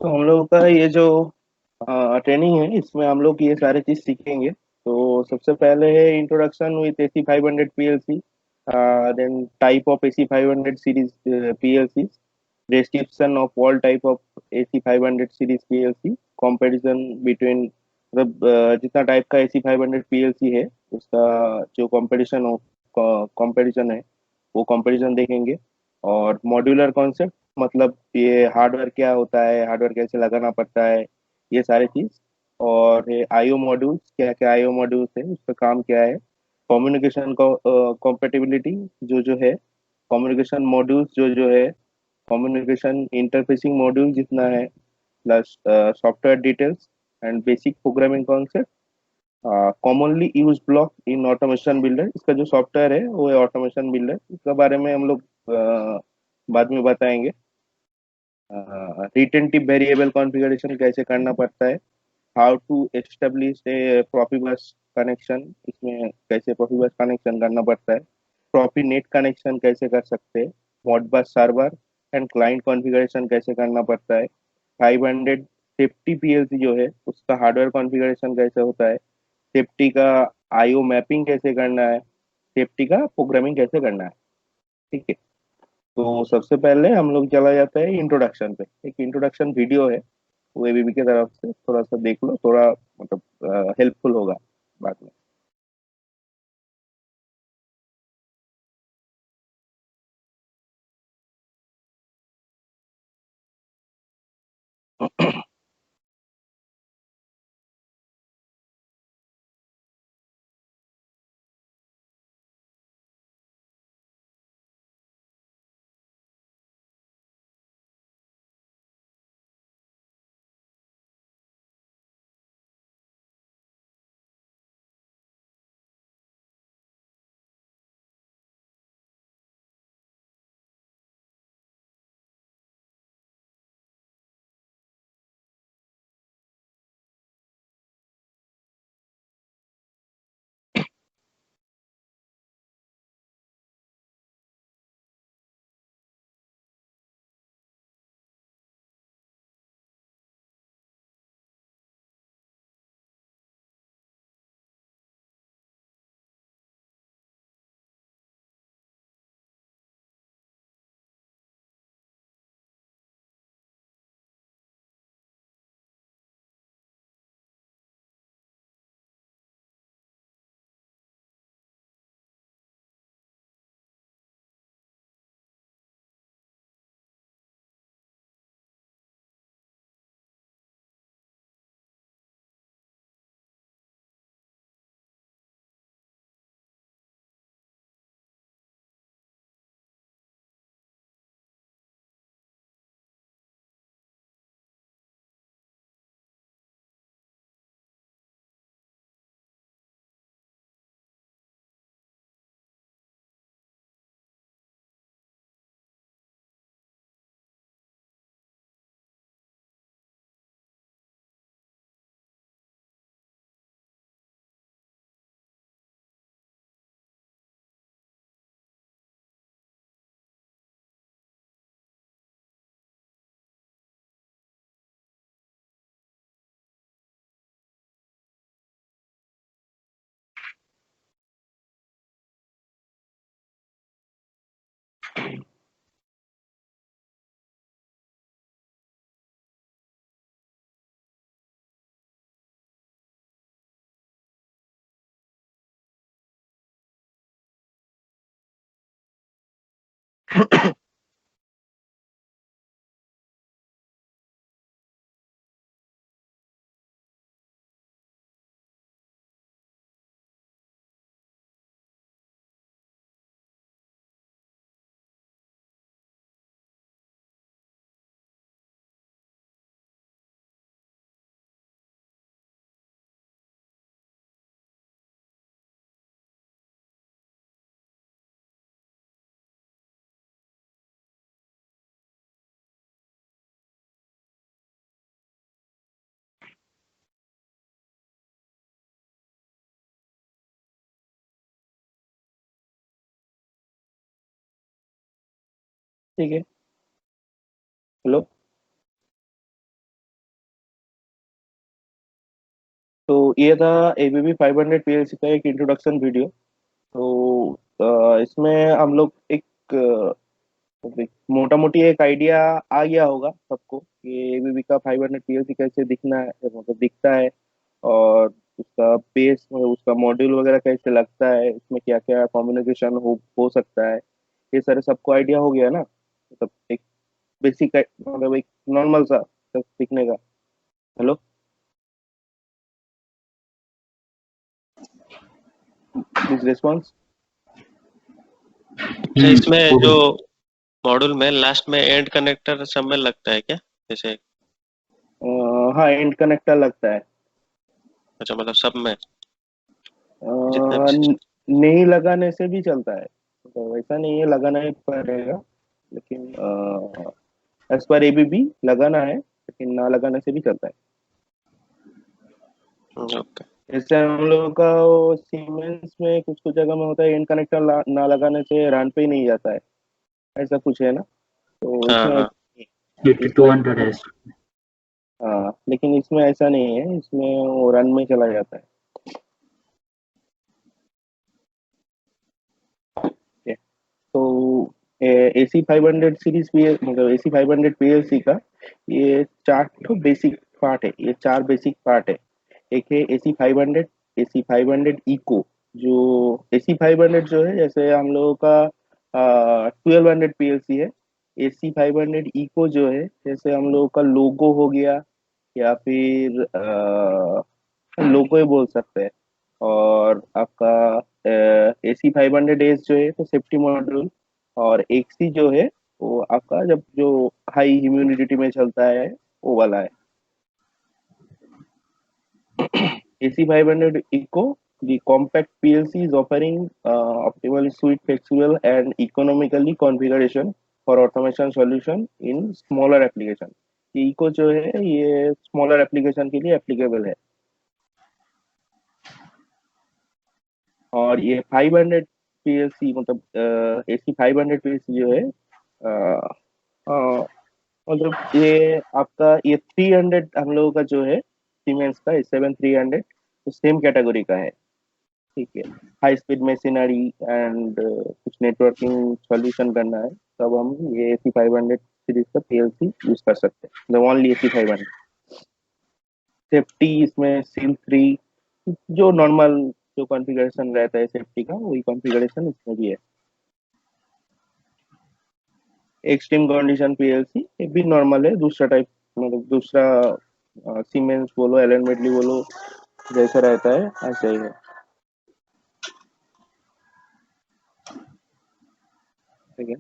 तो हम लोग का ये जो ट्रेनिंग है इसमें हम लोग ये सारे चीज सीखेंगे। तो सबसे पहले है introduction with AC 500 PLC, then type of AC 500 series PLC, description of all type of AC 500 series PLC, comparison between, मतलब जितना टाइप का AC 500 PLC है उसका जो कंपैरिजन है वो कंपैरिजन देखेंगे। और मॉड्यूलर कॉन्सेप्ट, मतलब ये हार्डवेयर क्या होता है, हार्डवेयर कैसे लगाना पड़ता है, ये सारी चीज। और IO मॉड्यूल्स, क्या क्या IO मॉड्यूल्स है, उसका काम क्या है। कम्युनिकेशन कॉम्पेटिबिलिटी जो जो है, कम्युनिकेशन मॉड्यूल्स जो जो है, कम्युनिकेशन इंटरफेसिंग मॉड्यूल जितना है, plus software details and basic programming concept. Commonly U's block in automation builder, इसका जो सॉफ्टवेयर है वो है ऑटोमेशन बिल्डर, इसके बारे में हम लोग बाद में बताएंगे। रिटेंटिव वेरिएबल कॉन्फ़िगरेशन कैसे करना पड़ता है, how to establish a Profibus connection, इसमें कैसे प्रोफिबस कनेक्शन करना पड़ता है, प्रॉपी नेट कनेक्शन कैसे कर सकते हैं, Modbus server and client configuration कैसे करना पड़ता है, 500 सेफ्टी PLC जो है उसका हार्डवेयर कॉन्फ़िगरेशन कैसे होता है, सेफ्टी का IO मैपिंग कैसे करना है, सेफ्टी का प्रोग्रामिंग कैसे करना है। ठीक है। तो सबसे पहले हम लोग चला जाता है इंट्रोडक्शन पे। एक इंट्रोडक्शन वीडियो है, वो ABB की तरफ से, थोड़ा सा देख लो, थोड़ा मतलब हेल्पफुल होगा बाद में। ठीक है। हेलो। तो ये था एबीबी 500 पीएलसी का एक इंट्रोडक्शन वीडियो। तो इसमें हम लोग एक मोटा मोटी एक आइडिया आ गया होगा सबको कि एबीबी का 500 पीएलसी कैसे दिखना है, मतलब दिखता है। और उसका बेस, उसका मॉड्यूल वगैरह कैसे लगता है, उसमें क्या क्या कम्युनिकेशन हो सकता है, ये सारे सबको आइडिया हो गया ना। मतलब एक बेसिक, मतलब एक नॉर्मल सा सीखने का। Hello, please response. अच्छा, इसमें जो पूर्ण। मॉड्यूल में लास्ट में एंड कनेक्टर सब में लगता है क्या? जैसे हाँ, एंड कनेक्टर लगता है। अच्छा, मतलब सब में अ, जितने भी सिस्टम। नहीं लगाने से भी चलता है, तो वैसा नहीं है लगाना ही पड़ेगा, लेकिन एज पर एबीबी लगाना है, लेकिन ना लगाने से भी चलता है। ओके। जैसे हम लोगों का सीमेंस में कुछ कुछ जगह में होता है एंड कनेक्टर ना लगाने से रन पे ही नहीं जाता है, ऐसा कुछ है ना। तो हाँ इसमें हाँ। एट्टी टू इसमें हंड्रेड है। हाँ, लेकिन इसमें ऐसा नहीं है, इसमें वो रन में चला जाता है। ठीक है। तो एसी 500 सीरीज पी, मतलब एसी 500 पीएलसी का ये चार तो बेसिक पार्ट है, ये चार बेसिक पार्ट है। एक है एसी 500, एसी 500 इको। जो एसी 500 जो है, जैसे हम लोगों का 1200 पीएलसी है। एसी 500 इको जो है, जैसे हम लोगों का लोगो हो गया, या फिर लोगो ही बोल सकते हैं। और आपका एसी 500 एस जो है तो सेफ्टी मॉड्यूल। और एक्सी जो है वो आपका जब जो हाई ह्यूमिडिटी में चलता है, वो वाला है। AC 500 Eco, the compact PLC is offering optimal suite flexible and economically configuration for automation solution in smaller application। ये इको जो है ये स्मॉलर एप्लीकेशन के लिए एप्लीकेबल है। और ये 500 पीएलसी, मतलब एसी 500 पीएलसी जो है, अ, अ, मतलब ये आपका ये 300 हम लोगों का जो है सीमेंस का 7300, तो सेम कैटेगरी का है। ठीक है। हाई स्पीड मशीनरी एंड कुछ नेटवर्किंग सॉल्यूशन करना है, तब हम ये एसी 500 सीरीज का पीएलसी यूज कर सकते हैं, द ओनली एसी 500। सेफ्टी इसमें सील फ्री, जो नॉर्मल जो कॉन्फ़िगरेशन रहता है सेफ्टी का, वही कॉन्फ़िगरेशन इसमें भी है। एक्सट्रीम कंडीशन पीएलसी ये भी नॉर्मल है, दूसरा टाइप, मतलब दूसरा सीमेंस बोलो, एलन मेडली बोलो, जैसा रहता है ऐसा ही है। ठीक है।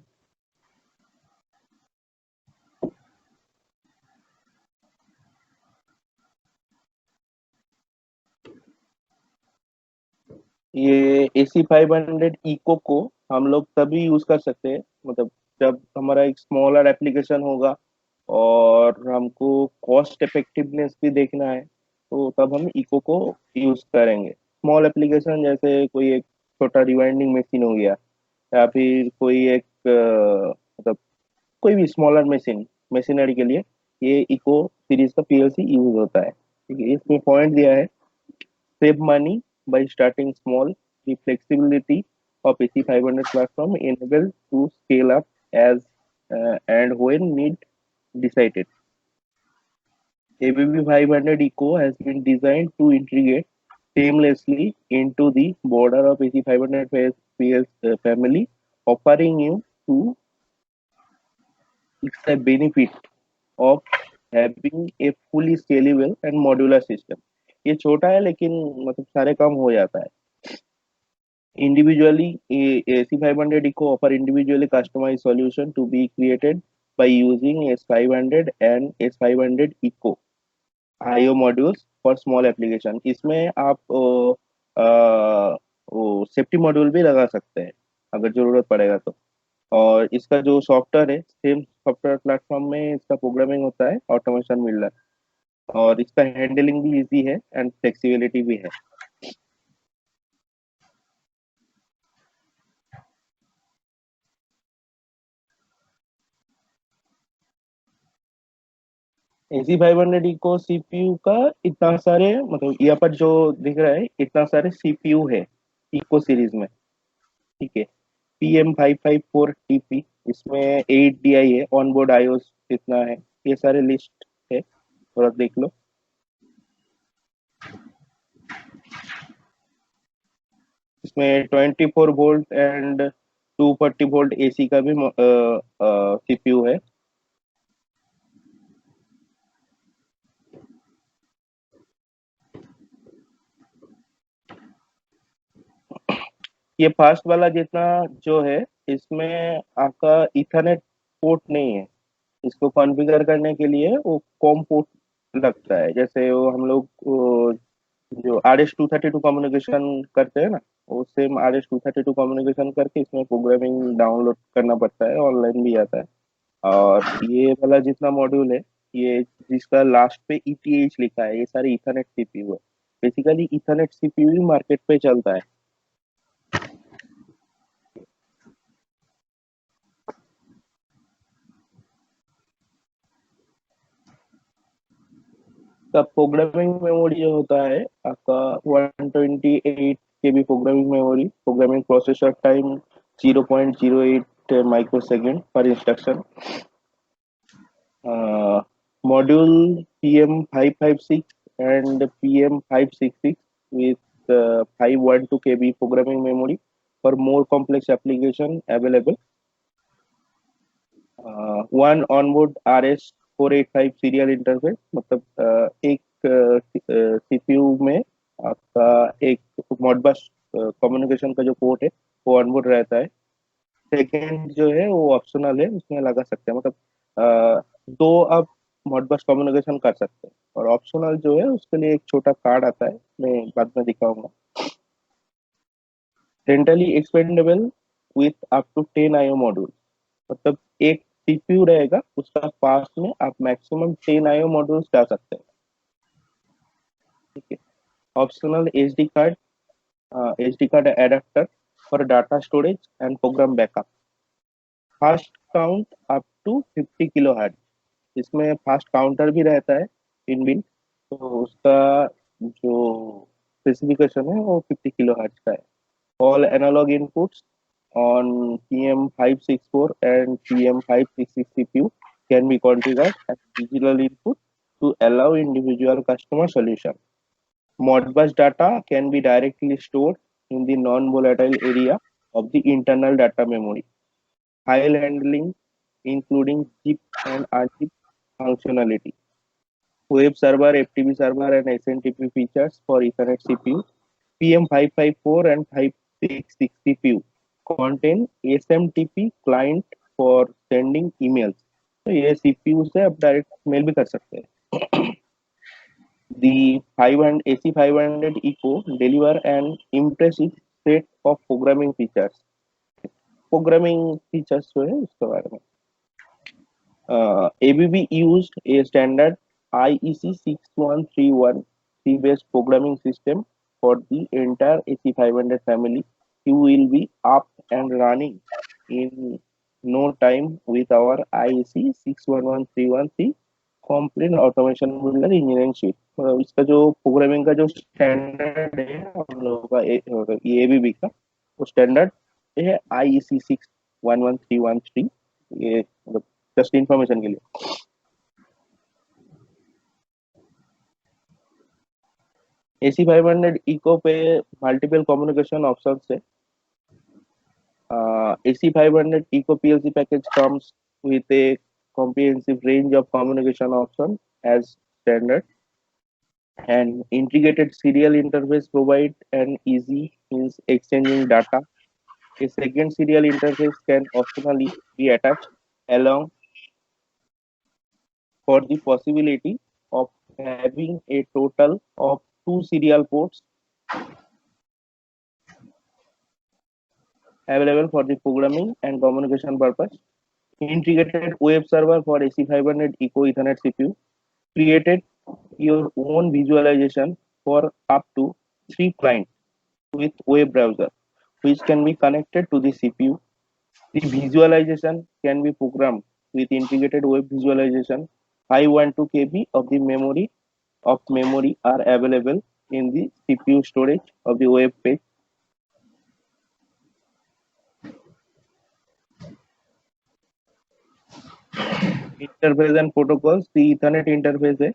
ये एसी 500 इको को हम लोग तभी यूज कर सकते हैं, मतलब जब हमारा एक स्मॉलर एप्लीकेशन होगा और हमको कॉस्ट इफेक्टिवनेस भी देखना है, तो तब हम इको को यूज करेंगे। स्मॉल एप्लीकेशन जैसे कोई एक छोटा रिवाइंडिंग मशीन हो गया, या फिर कोई एक मतलब कोई भी स्मॉलर मशीनरी के लिए ये इको सीरीज का पीएलसी यूज होता है। ठीक है, इसमें पॉइंट दिया है, save money by starting small. The flexibility of AC500 platform enabled to scale up as and when need decided. ABB 500 Eco has been designed to integrate seamlessly into the border of AC 500 PS family, offering you to the benefit of having a fully scalable and modular system। ये छोटा है लेकिन मतलब सारे काम हो जाता है। Individually, a C500 Eco offer individually customized solution to be created by using S500 and S500 Eco IO modules for small application। इसमें आप वो सेफ्टी मॉड्यूल भी लगा सकते हैं अगर जरूरत पड़ेगा तो। और इसका जो सॉफ्टवेयर है, सेम सॉफ्टवेयर प्लेटफॉर्म में इसका प्रोग्रामिंग होता है, ऑटोमेशन मिल रहा है, और इसका हैंडलिंग भी इजी है एंड फ्लेक्सिबिलिटी भी है। AC500 इको सीपीयू का इतना सारे, मतलब यहाँ पर जो दिख रहा है इतना सारे सीपीयू है इको सीरीज में। ठीक है। PM554TP, इसमें 8 DI है, ऑन बोर्ड आईओस कितना है, ये सारे लिस्ट है, थोड़ा देख लो। इसमें 24 वोल्ट एंड 240 वोल्ट AC का भी सीपीयू है। ये फास्ट वाला जितना जो है, इसमें आपका इथरनेट पोर्ट नहीं है। इसको कॉन्फ़िगर करने के लिए वो कॉम पोर्ट लगता है, जैसे वो हम लोग जो RS-232 कम्युनिकेशन करते हैं ना, वो सेम RS-232 कम्युनिकेशन करके इसमें प्रोग्रामिंग डाउनलोड करना पड़ता है, ऑनलाइन भी आता है। और ये वाला जितना मॉड्यूल है, ये जिसका लास्ट पे ETH लिखा है, ये सारे इथरनेट सीपीयू है। बेसिकली इथरनेट सीपीयू ही मार्केट पे चलता है। का प्रोग्रामिंग मेमोरी जो होता है आपका 128 KB programming memory, programming processor time 0.08 microsecond per instruction. Module PM556 and PM566 with 512 KB programming memory for more complex application available. One onboard RS-485 serial interface, मतलब एक सीपीयू में आपका एक मॉडबस कम्युनिकेशन का जो पोर्ट है वो onboard रहता है। सेकेंड जो है वो ऑप्शनल है, उसमें लगा सकते हैं, मतलब दो आप मॉडबस कम्युनिकेशन कर सकते हैं। और ऑप्शनल जो है उसके लिए एक छोटा कार्ड आता है, मैं बाद में दिखाऊंगा। रेंटली expandable with up to 10 IO module, मतलब एक सीपीयू रहेगा, उसका पास में आप मैक्सिमम 10 IO मॉड्यूल्स डाल सकते हैं। ठीक है। Optional SD card adapter for data storage and program backup. Fast count up to 50 kHz, इसमें फास्ट काउंटर भी रहता है इनबिल्ट, तो उसका जो स्पेसिफिकेशन है वो 50 kHz का है। All analog inputs on PM564 and PM566 CPU can be configured as digital input to allow individual customer solution. Modbus data can be directly stored in the non-volatile area of the internal data memory. File handling, including zip and unzip functionality. Web server, FTP server, and SNTP features for Ethernet CPU. PM554 and 566 CPU contain SMTP client for sending emails. तो ये CPU से आप direct mail भी कर सकते हैं। The 500 AC500 Eco deliver an impressive set of programming features. Programming features जो है उसके बारे में, ABB used a standard IEC 6131 C-based programming system for the entire AC500 family. You will be up and running in no time with our IEC 61131C complete automation builder engineering sheet. इसका जो programming का जो standard है हम लोगों का ये ABB का, वो स्टैंडर्ड है IEC 611313। ये मतलब जस्ट इंफॉर्मेशन के लिए। AC500 इको पे मल्टीपल कम्युनिकेशन ऑप्शन है। AC500 Eco PLC package comes with a comprehensive range of communication options as standard, and integrated serial interface provide an easy means exchanging data. A second serial interface can optionally be attached along for the possibility of having a total of two serial ports available for the programming and communication purpose. Integrated web server for AC500 Eco Ethernet CPU created your own visualization for up to 3 clients with web browser, which can be connected to the CPU. The visualization can be programmed with integrated web visualization 512 KB of memory are available in the CPU storage of the web page. Interface and protocols. The Ethernet interface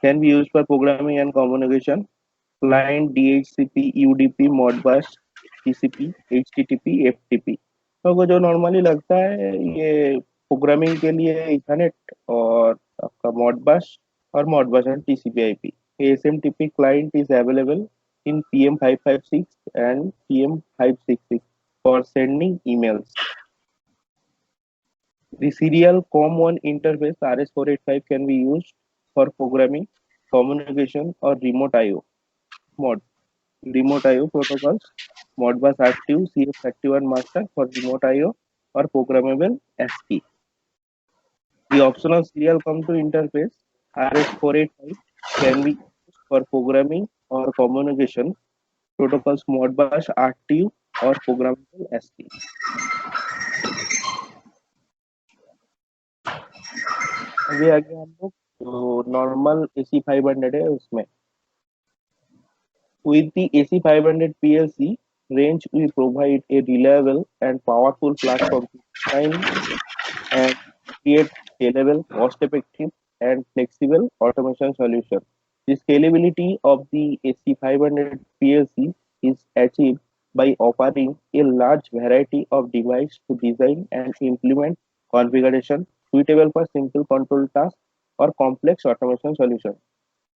can be used for programming and communication. Client DHCP, UDP, Modbus, TCP, HTTP, FTP. तो वो जो normally लगता है ये programming के लिए Ethernet और आपका Modbus और Modbus and TCP IP. ASMTP client is available in PM556 and PM566 for sending emails. The serial COM1 interface RS485 can be used for programming, communication, or mod remote IO protocols. Modbus Active CF31 master for remote IO or programmable ASCII. The optional serial COM2 interface RS485 can be used for programming or communication protocols Modbus Active or programmable ASCII. अभी आगे हम लोग जो normal AC500 है उसमें with the AC500 PLC range we provide a reliable and powerful platform to design and create scalable, cost-effective, and flexible automation solution. The scalability of the AC500 PLC is achieved by offering a large variety of devices to design and implement configuration suitable for simple control tasks or complex automation solutions.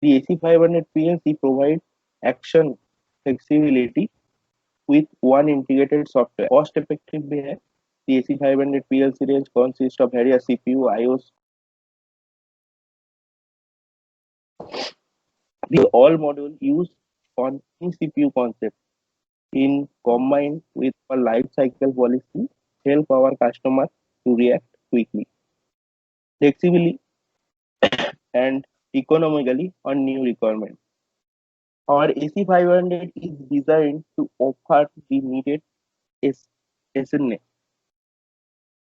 The AC500 PLC provides action flexibility with one integrated software. Cost effective भी है. The AC500 PLC range consists of various CPU, IOs. The all module used on CPU concept in combined with a life cycle policy help our customer to react quickly, flexibly, and economically on new requirements. Our AC500 is designed to offer the needed SNA,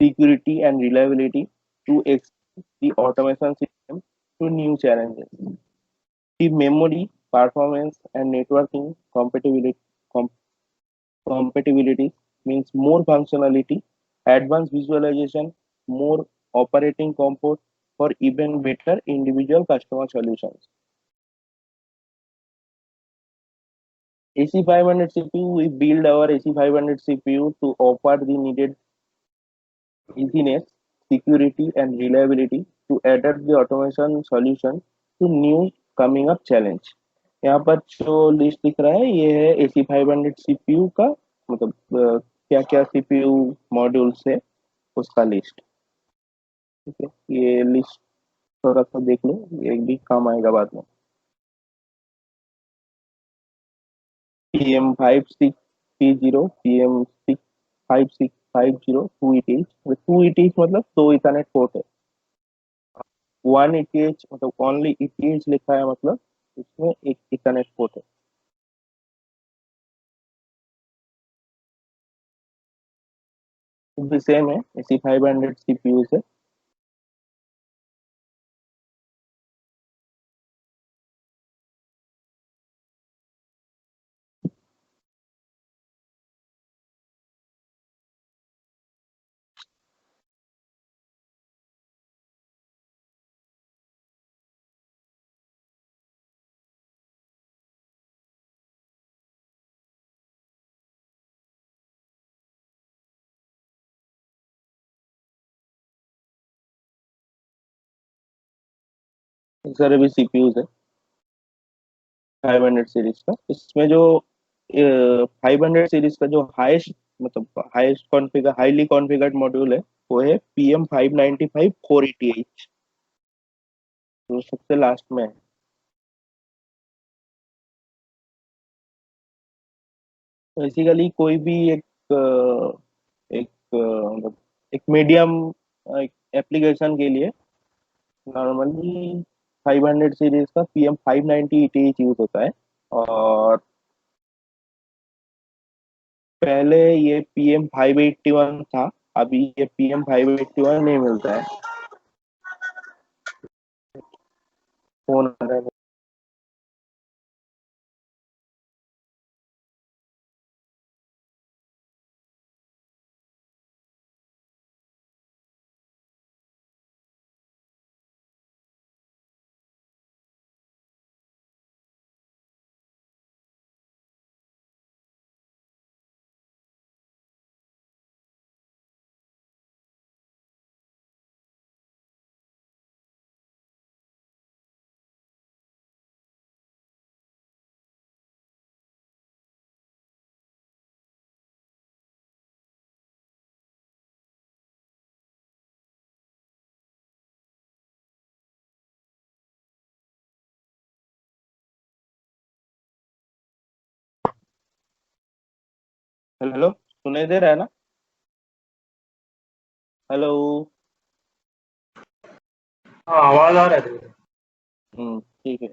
security, and reliability to expand the automation system to new challenges. The memory, performance, and networking com- compatibility means more functionality, advanced visualization, more operating comfort for even better individual customer solutions. AC500 CPU, we build our AC500 CPU to offer the needed easiness, security, and reliability to adapt the automation solution to new coming up challenge. यहाँ पर जो list दिख रहा है ये है AC500 CPU का मतलब क्या क्या CPU मॉड्यूल्स है उसका लिस्ट. ठीक है, ये लिस्ट थोड़ा सा देख लो, ये भी काम आएगा बाद में. PM5630, PM5650, 2ETH. 2ETH मतलब 2 इथरनेट पोर्ट है. 1 ETH मतलब ओनली ETH लिखा है मतलब इसमें एक इथरनेट पोर्ट है. भी सेम है, AC500 CPU से. सर अभी CPUs है 500 सीरीज का. इसमें जो 500 सीरीज का जो हाईएस्ट मतलब highest configure highly configured module है वो है PM595 4ETH, जो सबसे लास्ट में है. बेसिकली कोई भी एक मतलब एक मीडियम एक एप्लीकेशन के लिए नॉर्मली 500 सीरीज का PM590 ETH यूज होता है. और पहले ये PM581 था, अभी ये PM581 नहीं मिलता है. फोन आ रहा है। हेलो, सुनाई दे रहा है ना? हेलो। हाँ, आवाज आ रहा है तेरे को? ठीक है।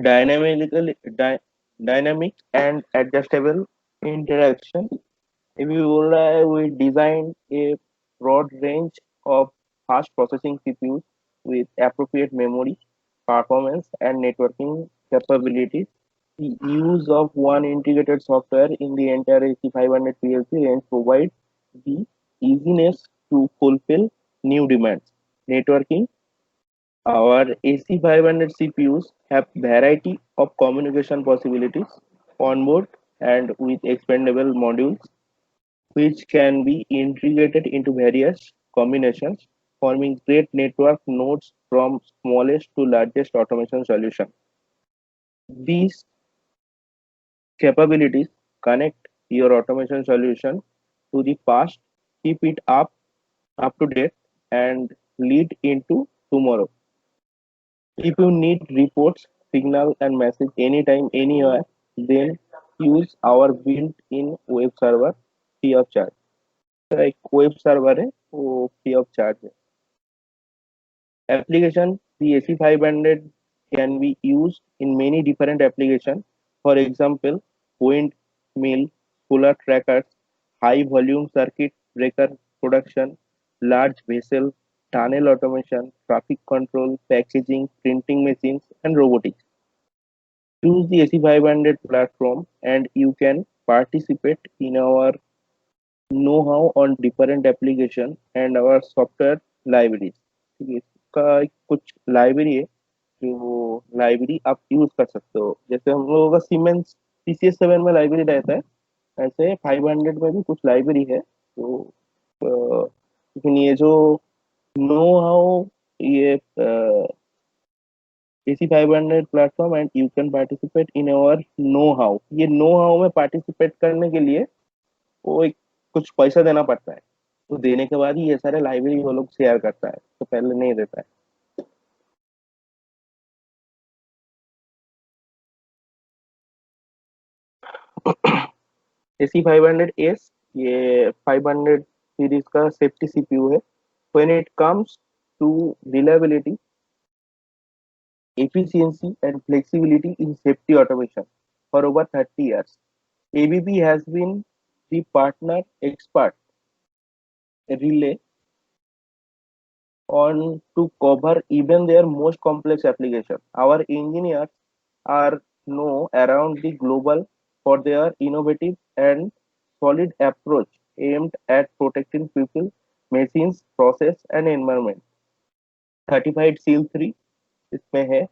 Dynamically dynamic and adjustable interaction. If you बोल रहा है, we designed a broad range of fast processing CPUs with appropriate memory, performance, and networking capabilities. The use of one integrated software in the entire AC500 PLC range provides the easiness to fulfill new demands. Networking. Our AC500 CPUs have variety of communication possibilities on board and with expandable modules which can be integrated into various combinations, forming great network nodes from smallest to largest automation solution. These capabilities connect your automation solution to the past, keep it up to date, and lead into tomorrow. If you need reports, signal, and message anytime, anywhere, then use our built-in web server free of charge. तो एक web server है, वो free of charge है। Application, the AC500 can be used in many different applications. For example, windmill, solar trackers, high volume circuit breaker production, large vessel, tunnel automation, traffic control, packaging, printing machines, and robotics. Choose the AC500 platform and you can participate in our know-how on different application and our software libraries। ठीक है, इसका एक कुछ library है जो library आप use कर सकते हो। जैसे हम लोगों का सीमेंस TCS7 में लाइब्रेरी रहता है, ऐसे 500 में भी कुछ लाइब्रेरी है। तो लेकिन ये जो नो हाउ, ये AC500 platform and you can participate in our know how, ये नो हाउ में पार्टिसिपेट करने के लिए वो एक कुछ पैसा देना पड़ता है। तो देने के बाद ही ये सारे लाइब्रेरी वो लोग शेयर करता है, तो पहले नहीं देता है। AC500S ये 500 सीरीज का सेफ्टी सीपीयू है। When it comes to reliability, efficiency and flexibility in safety automation for over 30 years, ABB has been the partner expert relay on to cover even their most complex application. Our engineers are known around the global for their innovative and solid approach aimed at protecting people, machines, process and environment. Certified SEAL 3 इसमें है।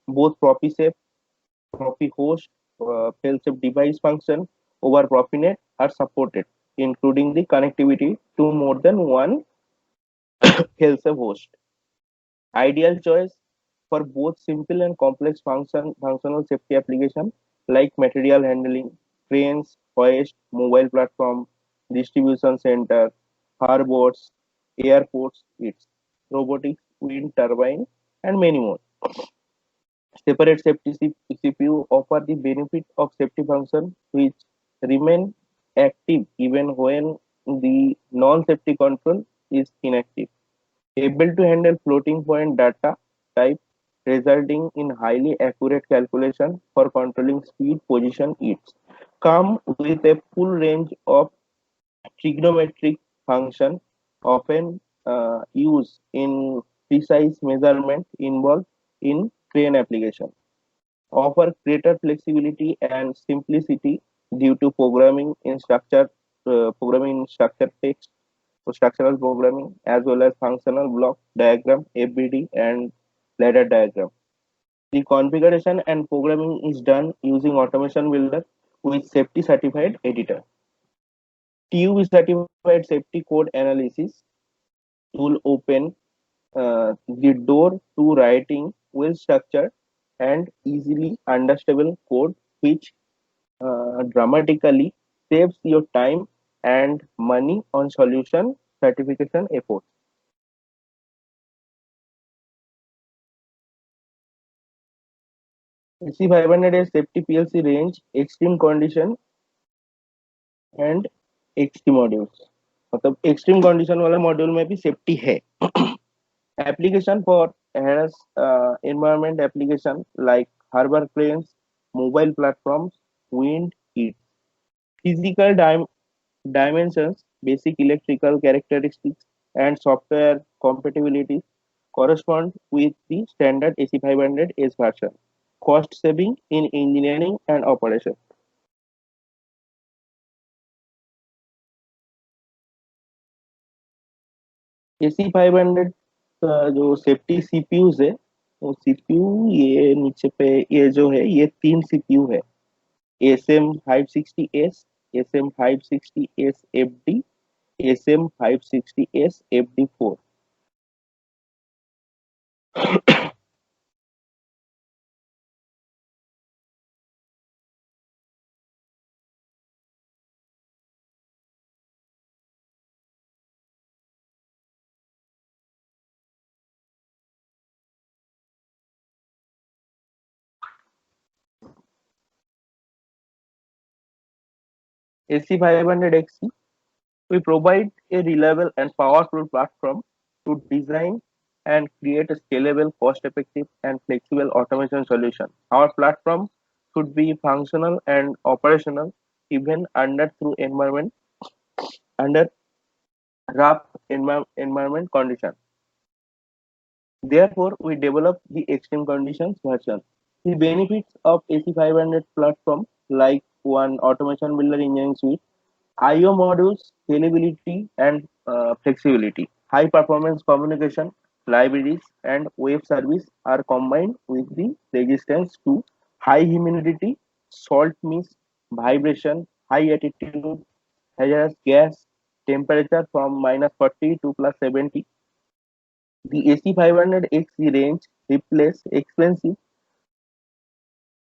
Both ProfiSafe, ProfiHost, fail-safe device function over Profinet are supported, including the connectivity to more than one fail-safe host. Ideal choice for both simple and complex functional safety application like material handling, trains, hoist, mobile platform, distribution center, harbors, airports, its robotics, wind turbine, and many more. Separate safety CPU offer the benefit of safety function which remain active even when the non-safety control is inactive, able to handle floating point data type, resulting in highly accurate calculation for controlling speed, position, eats. Come with a full range of trigonometric function, often used in precise measurement involved in crane application. Offer greater flexibility and simplicity due to programming in structured text, so structural programming, as well as functional block diagram, FBD, and ladder diagram. The configuration and programming is done using Automation Builder with safety certified editor. TUV certified safety code analysis tool open the door to writing well structured and easily understandable code, which dramatically saves your time and money on solution certification efforts. AC500 है safety PLC range, extreme condition and XT modules. मतलब extreme condition वाला module में भी safety है. Application for harass environment application like harbor cranes, mobile platforms, wind, heat. Physical dimensions, basic electrical characteristics, and software compatibility correspond with the standard AC500S version. Cost saving in engineering and operation. AC500 का जो safety CPUs है, वो CPU ये नीचे पे ये जो है ये 3 सीपीयू है. SM560S, SM560S FD, SM560S FD4. AC500XC, we provide a reliable and powerful platform to design and create a scalable, cost-effective, and flexible automation solution. Our platform should be functional and operational even under rough environment conditions. Therefore, we developed the extreme conditions version. The benefits of AC500 platform, like one automation builder engineering suite, I/O modules, scalability and flexibility, high performance communication, libraries, and web service are combined with the resistance to high humidity, salt mist, vibration, high altitude, hazardous gas, temperature from -40 to +70. The AC500XC range replaces expensive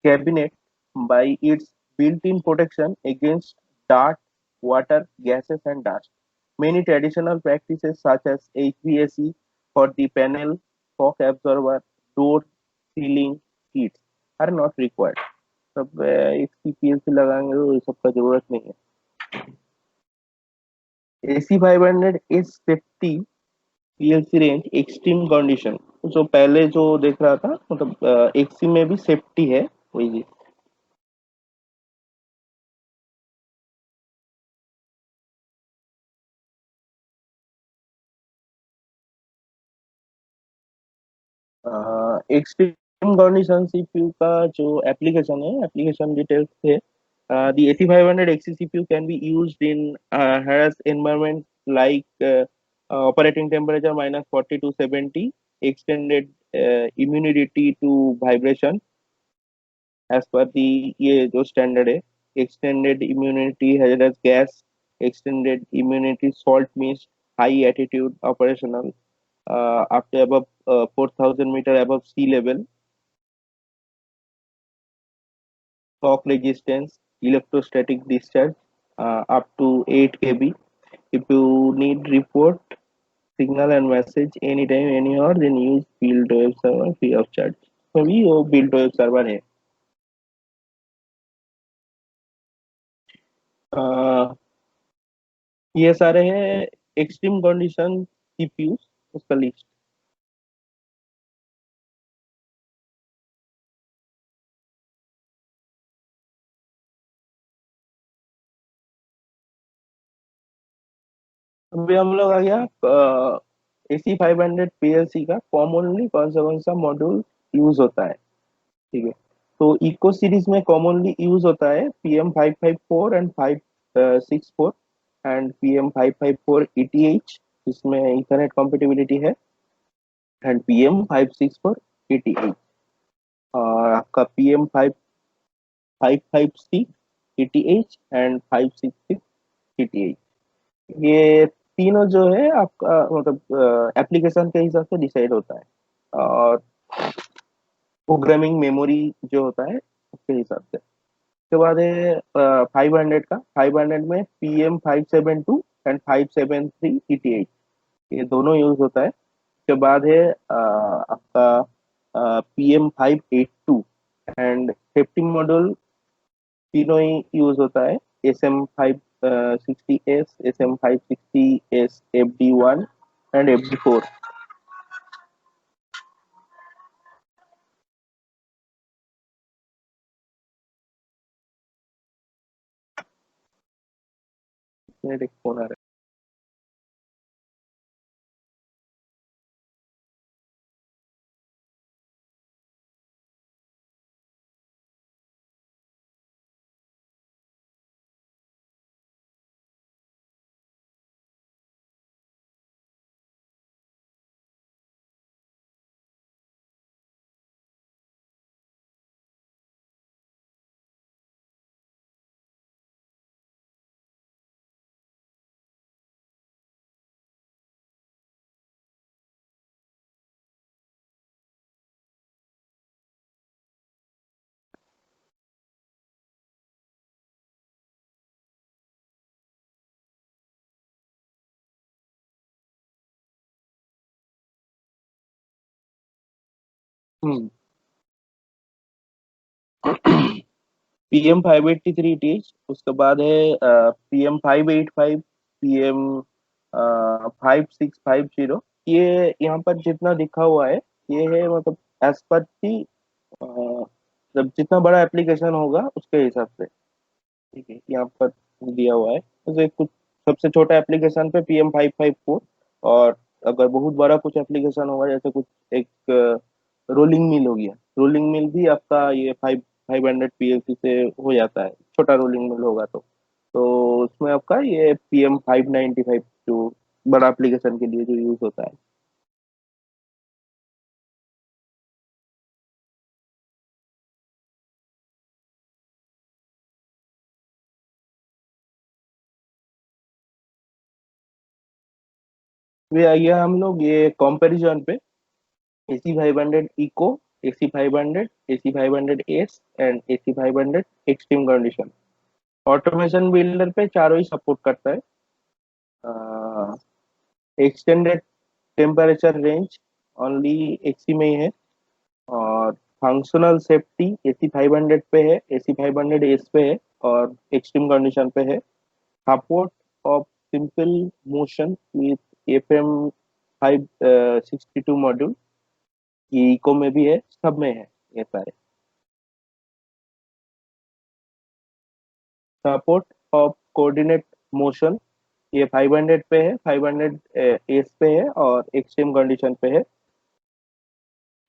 cabinet by its built-in protection against dirt, water, gases, and dust. Many traditional practices such as HVAC for the panel, shock absorber, door, ceiling, heats are not required. सब इसकी PLC लगाएंगे तो ये सब का जरूरत नहीं है. AC500 is safety PLC range extreme condition. जो पहले जो देख रहा था मतलब एक्सी में भी सेफ्टी है वही जी. एक्सट्रीम कंडीशन सीपीयू का जो एप्लीकेशन है, एप्लीकेशन डिटेल्स है. The AC500 XC CPU can be used in harass environment like operating temperature -40 to 70, extended immunity to vibration as per the ये जो standard है, extended immunity hazardous gas, extended immunity salt mist, high altitude operational after above 4,000 meter above sea level, shock resistance, electrostatic discharge up to 8 kb. If you need report signal and message anytime, anyhow, then use build web server free of charge. So we वो build web server है. Uh, ये सारे हैं extreme condition CPUs, उसका list. अभी हम लोग आ गया AC500 PLC का कॉमनली कौन सा मॉड्यूल यूज होता है। ठीक है, तो इको सीरीज में कॉमनली यूज होता है PM554 and 564 and PM554 ETH, जिसमें इथरनेट कॉम्पेटिबिलिटी है, एंड PM564 ETH, और आपका PM556 ETH एंड 566 ETH। ये तीनों जो है आपका मतलब एप्लीकेशन के हिसाब से डिसाइड होता है, और प्रोग्रामिंग मेमोरी जो होता है उसके हिसाब से। उसके बाद है 500 का, 500 में PM572 एंड 573 ETH, ये दोनों यूज होता है। उसके बाद है आपका PM582 एंड सेफ्टी मॉड्यूल, तीनों ही यूज होता है। SM560S, SM560S FD1 and FD4। मेरे एक फोन आ रहा है। PM583 उसके बाद है PM585, PM5650। ये यहाँ पर जितना लिखा हुआ है, ये है मतलब एज पर दी, जब जितना बड़ा एप्लीकेशन होगा उसके हिसाब से। ठीक है, यहाँ पर दिया हुआ है जैसे कुछ सबसे छोटा एप्लीकेशन पे PM554, और अगर बहुत बड़ा कुछ एप्लीकेशन होगा जैसे कुछ एक रोलिंग मिल हो गया, रोलिंग मिल भी आपका ये 500 PLC से हो जाता है, छोटा रोलिंग मिल होगा तो उसमें आपका ये PM595 जो बड़ा एप्लीकेशन के लिए जो यूज होता है। वे आइए हम लोग ये कंपैरिजन पे, AC500 eco, AC500 AC500S and AC500 extreme condition. Automation builder पे चारों ही सपोर्ट करता है। Extended temperature range only XC में ही है, और फंक्शनल सेफ्टी AC500 पे है, AC500S पे है, और एक्सट्रीम कंडीशन पे है। Support of simple motion with FM562 module, ये इको में भी है, सब में है ये सारे। सपोर्ट ऑफ कोऑर्डिनेट मोशन, ये 500 पे है, 500 एस पे है, और एक्सट्रीम कंडीशन पे है।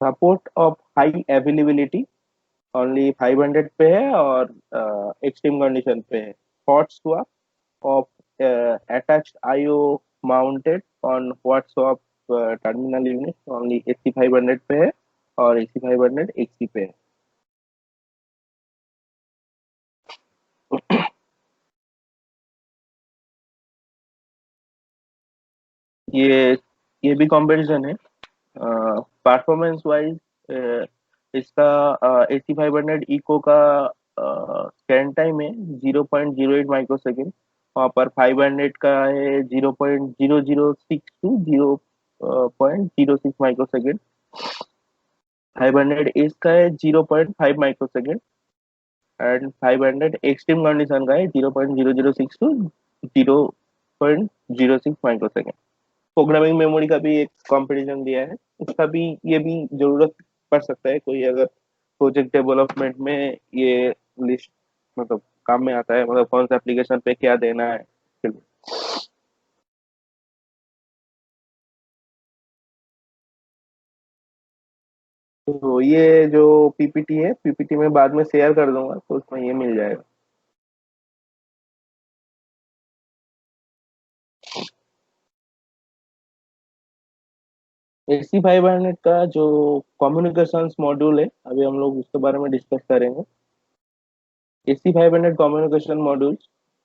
Support of high availability only 500 पे है, और एक्सट्रीम कंडीशन पे है। Hot swap of attached IO mounted on hot swap terminal unit only AC500 पे है, और AC500 एक्सी पे है। ये ये भी कंपैरिजन है परफॉर्मेंस वाइज। इसका AC500 इको का स्कैन टाइम है 0.08 माइक्रोसेकेंड, वहाँ पर 500 का है 0.0062, 0.06 माइक्रोसेकेंड। 500 एस का है 0.5 माइक्रोसेकेंड, एंड 500 एक्सट्रीम कंडीशन का है 0.0062, 0 6.06 माइक्रोसेकंड। प्रोग्रामिंग मेमोरी का भी एक कंपैरिजन दिया है, इसका भी ये भी जरूरत पड़ सकता है कोई अगर प्रोजेक्ट डेवलपमेंट में ये लिस्ट मतलब काम में आता है, मतलब कौन सा एप्लीकेशन पे क्या देना है। तो ये जो पीपीटी है, पीपीटी में बाद में शेयर कर दूंगा तो उसमें ये मिल जाएगा। AC500 का जो कम्युनिकेशंस मॉड्यूल है, अभी हम लोग उसके बारे में डिस्कस करेंगे। AC500 communication modules,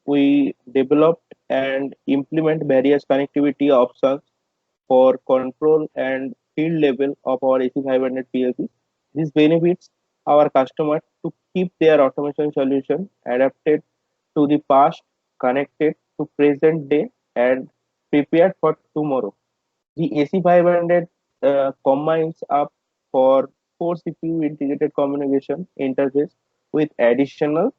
we developed and implement various connectivity options for control and field level of our AC500 PLCs. This benefits our customers to keep their automation solution adapted to the past, connected to present day, and prepared for tomorrow. The AC500 combines up for 4 CPU integrated communication interface with additional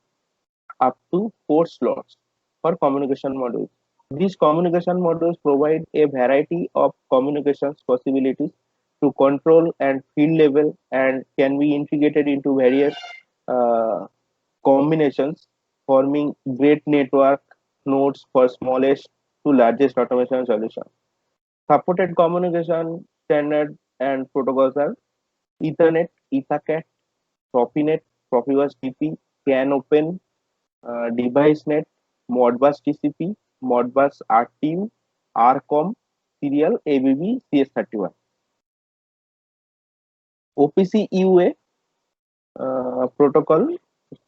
up to 4 slots for communication modules. These communication modules provide a variety of communications possibilities to control and field level and can be integrated into various uh, combinations, forming great network nodes for smallest to largest automation solutions. Supported communication standards and protocols are Ethernet, EtherCAT, Profinet, Profibus TP, CAN Open, DeviceNet, Modbus TCP, Modbus RTU, RCOM, Serial ABB CS31. OPC UA protocol.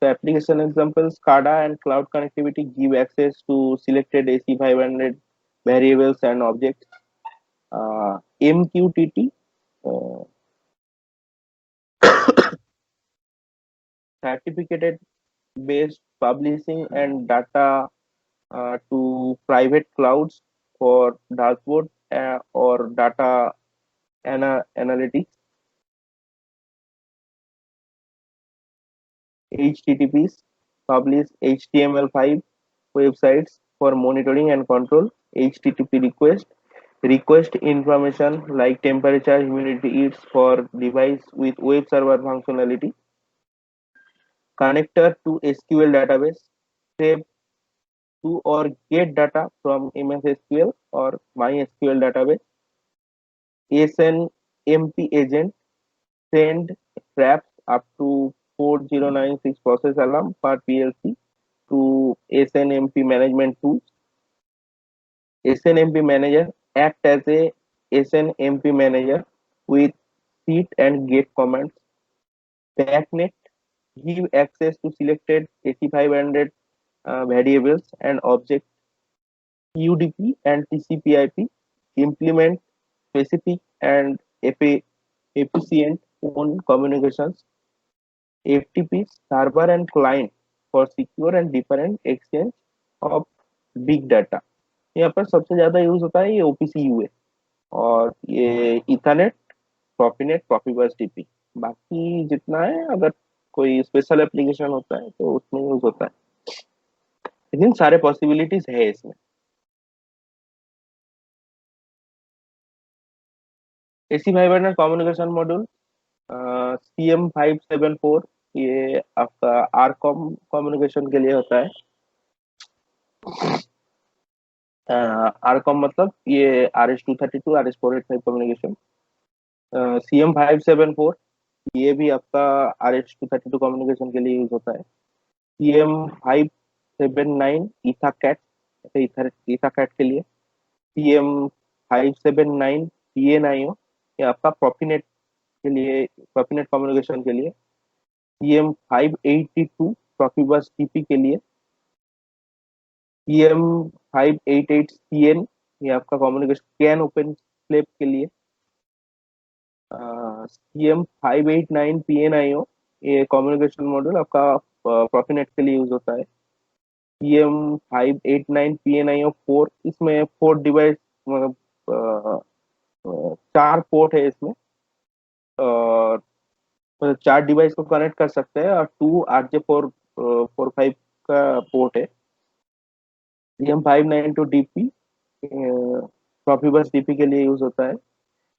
The application examples SCADA and cloud connectivity give access to selected AC500 variables and objects. MQTT, uh, certificate based publishing and data to private clouds for dashboard or data analytics. HTTPs publish HTML5 websites for monitoring and control. HTTP request information like temperature, humidity is for device with web server functionality. Connector to SQL database, save to or get data from MS SQL or MySQL database. SNMP agent send traps up to 4096 process alarm per PLC to SNMP management tools. SNMP manager act as a SNMP manager with set and get commands. Backnet give access to selected AC500 variables and objects. UDP and TCP/IP implement specific and efficient phone communications. FTP server and client for secure and different exchange of big data. यहाँ पर सबसे ज्यादा use होता है ये OPC UA और ये Ethernet, profinet, Profibus TP. बाकी जितना है अगर कोई स्पेशल एप्लीकेशन होता है तो उसमें यूज होता है, लेकिन सारे पॉसिबिलिटीज है इसमें। AC500 कम्युनिकेशन मॉड्यूल CM574, ये आपका आरकॉम कम्युनिकेशन के लिए होता है। आरकॉम मतलब ये RS-232, RS-485 कम्युनिकेशन। CM574 ये भी आपका RS-232 कम्युनिकेशन के लिए यूज होता है। CM579 ईथाकैट, ईथाकैट के लिए। CM579 PNIO ये आपका प्रॉफीनेट के लिए, प्रॉफीनेट कम्युनिकेशन के लिए। CM582 प्रॉफीबस टीपी के लिए। CM588CN ये आपका कम्युनिकेशन कैन ओपन स्लेप के लिए। CM589 PNIO ये कम्युनिकेशन मॉड्यूल आपका प्रॉफीनेट के लिए यूज होता है। CM589 PNIO 4, इसमें 4 डिवाइस मतलब 4 पोर्ट है इसमें और 4 डिवाइस को कनेक्ट कर सकते हैं और 2 RJ445 का पोर्ट है। CM592 DP प्रोफिबस डीपी के लिए यूज होता है।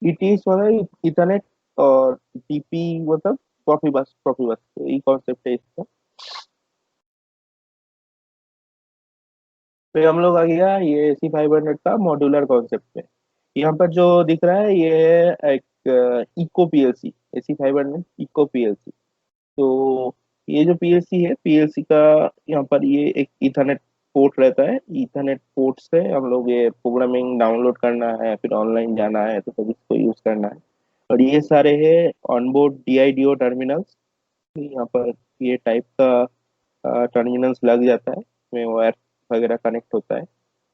ईटीएस वाला इथरनेट, और डीपी मतलब प्रोफिबस प्रोफिबस, तो ये कॉन्सेप्ट है इसका। फिर हम लोग आ गया ये AC500 का मॉड्यूलर कॉन्सेप्ट पे। यहाँ पर जो दिख रहा है ये है एक eco PLC, AC500 eco PLC. तो ये जो पीएलसी है, पीएलसी का यहाँ पर ये एक इथरनेट पोर्ट रहता है। इथरनेट पोर्ट से हम लोग ये प्रोग्रामिंग डाउनलोड करना है, फिर ऑनलाइन जाना है तो तब इसको यूज करना है। और ये सारे है ऑनबोर्ड DIDO टर्मिनल्स। यहाँ पर ये टाइप का टर्मिनल्स लग जाता है, इसमें वायर वगैरह कनेक्ट होता है।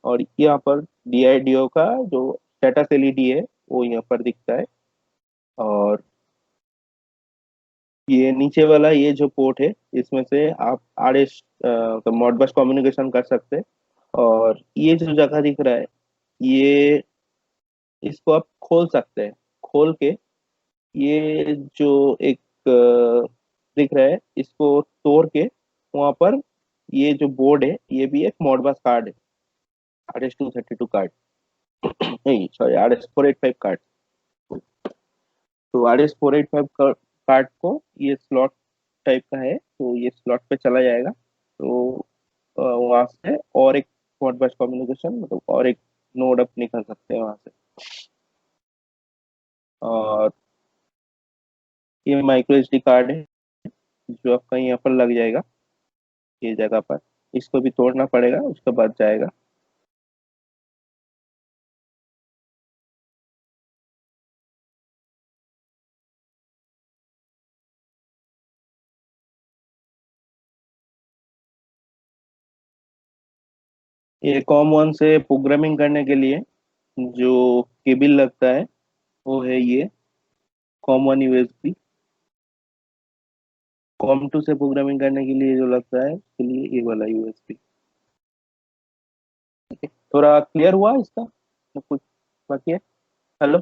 और यहाँ पर DIDO का जो स्टेटस एलईडी है वो यहाँ पर दिखता है। और ये नीचे वाला ये जो पोर्ट है, इसमें से आप RS तो मॉडबस कम्युनिकेशन कर सकते हैं। और ये जो जगह दिख रहा है, ये इसको आप खोल सकते हैं। खोल के ये जो एक दिख रहा है, इसको तोड़ के वहां पर ये जो बोर्ड है ये भी एक मॉडबस कार्ड है, RS-232 कार्ड, नहीं सॉरी, RS-485 कार्ड। तो RS-485 कार्ड को ये स्लॉट टाइप का है, तो ये स्लॉट पे चला जाएगा। तो वहां से और एक मॉडबस कम्युनिकेशन, मतलब और एक नोड अप निकल सकते हैं वहां से। और ये माइक्रो SD कार्ड है जो आपका यहाँ पर लग जाएगा, ये जगह पर। इसको भी तोड़ना पड़ेगा, उसके बाद जाएगा। ये कॉम 1 से प्रोग्रामिंग करने के लिए जो केबल लगता है वो है ये कॉम 1 USB। कॉम 2 से प्रोग्रामिंग करने के लिए जो लगता है उसके लिए ये वाला USB। थोड़ा क्लियर हुआ इसका, तो कुछ बाकी है? Hello,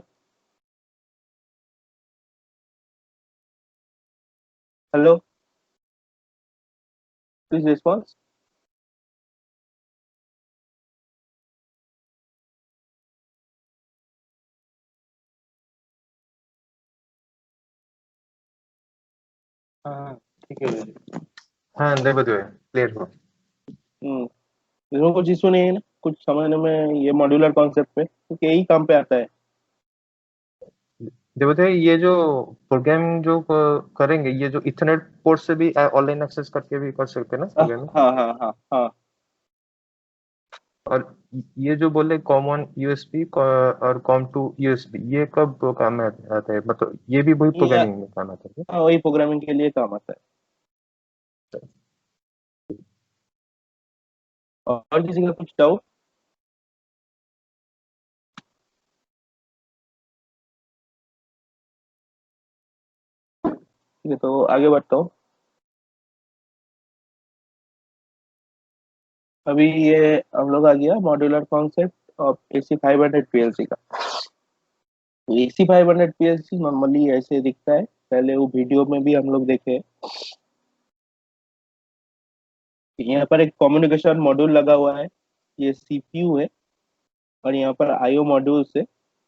hello, please response. हाँ हाँ, ठीक है दीदी। हाँ देवदूत क्लियर हुआ। इसमें कुछ इशू नहीं है ना कुछ समझने में, ये मॉड्यूलर कॉन्सेप्ट पे, क्योंकि यही काम पे आता है। देवदूत ये जो प्रोग्रामिंग जो करेंगे, ये जो इथरनेट पोर्ट से भी ऑनलाइन एक्सेस करके भी कर सकते हैं ना प्रोग्रामिंग। हाँ हाँ हाँ हाँ। और ये जो बोले कॉमन यूएसबी और कॉम 2 USB, ये कब काम में आता है, मतलब ये भी वही ये प्रोग्रामिंग में काम आता है हाँ, वही प्रोग्रामिंग के लिए काम आता है। क्या? और किसी का कुछ डाउट? ठीक है, तो आगे बढ़ता हूँ। अभी ये हम लोग आ गया modular concept of AC500 PLC का। तो AC500 PLC नॉर्मली ऐसे दिखता है, पहले वो वीडियो में भी हम लोग देखे। यहाँ पर एक कम्युनिकेशन मॉड्यूल लगा हुआ है, ये CPU है। और यहाँ पर IO मॉड्यूल्स है।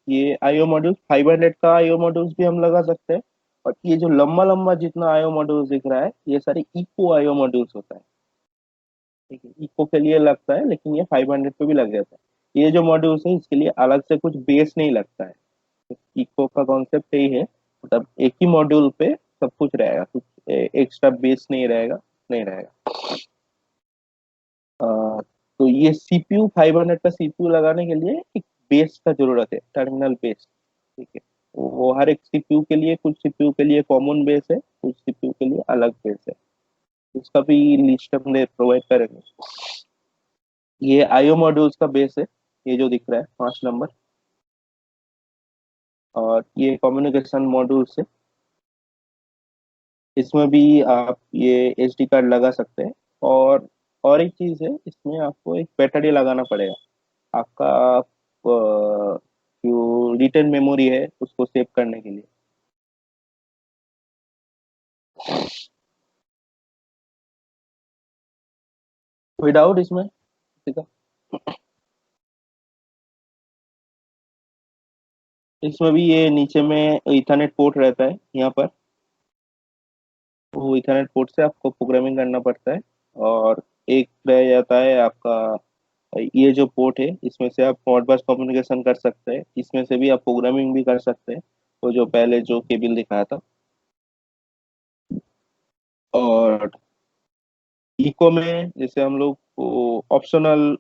ये IO मॉड्यूल्स 500 का IO मॉड्यूल्स भी हम लगा सकते हैं। और ये जो लंबा लंबा जितना IO मॉड्यूल्स दिख रहा है, ये सारे इको IO मॉड्यूल्स होता है। ठीक है, इको के लिए लगता है, लेकिन ये 500 पे भी लग जाता है। ये जो मॉड्यूल्स है इसके लिए अलग से कुछ बेस नहीं लगता है। इको का कॉन्सेप्ट यही है, मतलब एक ही मॉड्यूल पे सब कुछ रहेगा, कुछ एक्स्ट्रा बेस नहीं रहेगा, नहीं रहेगा। अ, तो ये CPU 500 का CPU लगाने के लिए एक बेस का जरूरत है, टर्मिनल बेस। ठीक है, वो हर एक CPU के लिए, कुछ CPU के लिए कॉमन बेस है, कुछ CPU के लिए अलग बेस है। उसका भी लिस्ट हम प्रोवाइड करेंगे। ये IO मॉड्यूल्स का बेस है, ये जो दिख रहा है 5 नंबर। और ये कम्युनिकेशन मॉड्यूल्स है, इसमें भी आप ये SD कार्ड लगा सकते हैं। और एक चीज है, इसमें आपको एक बैटरी लगाना पड़ेगा। आपका जो रिटर्न मेमोरी है उसको सेव करने के लिए। कोई डाउट इसमें किसी का? इसमें भी ये नीचे में इथरनेट पोर्ट रहता है यहाँ पर। वो इथरनेट पोर्ट से आपको प्रोग्रामिंग करना पड़ता है। और एक रह जाता है आपका, ये जो पोर्ट है इसमें से आप मॉडबस कम्युनिकेशन कर सकते हैं, इसमें से भी आप प्रोग्रामिंग भी कर सकते हैं। वो जो पहले जो केबल दिखाया था। और इको में जैसे हम लोग को ऑप्शनल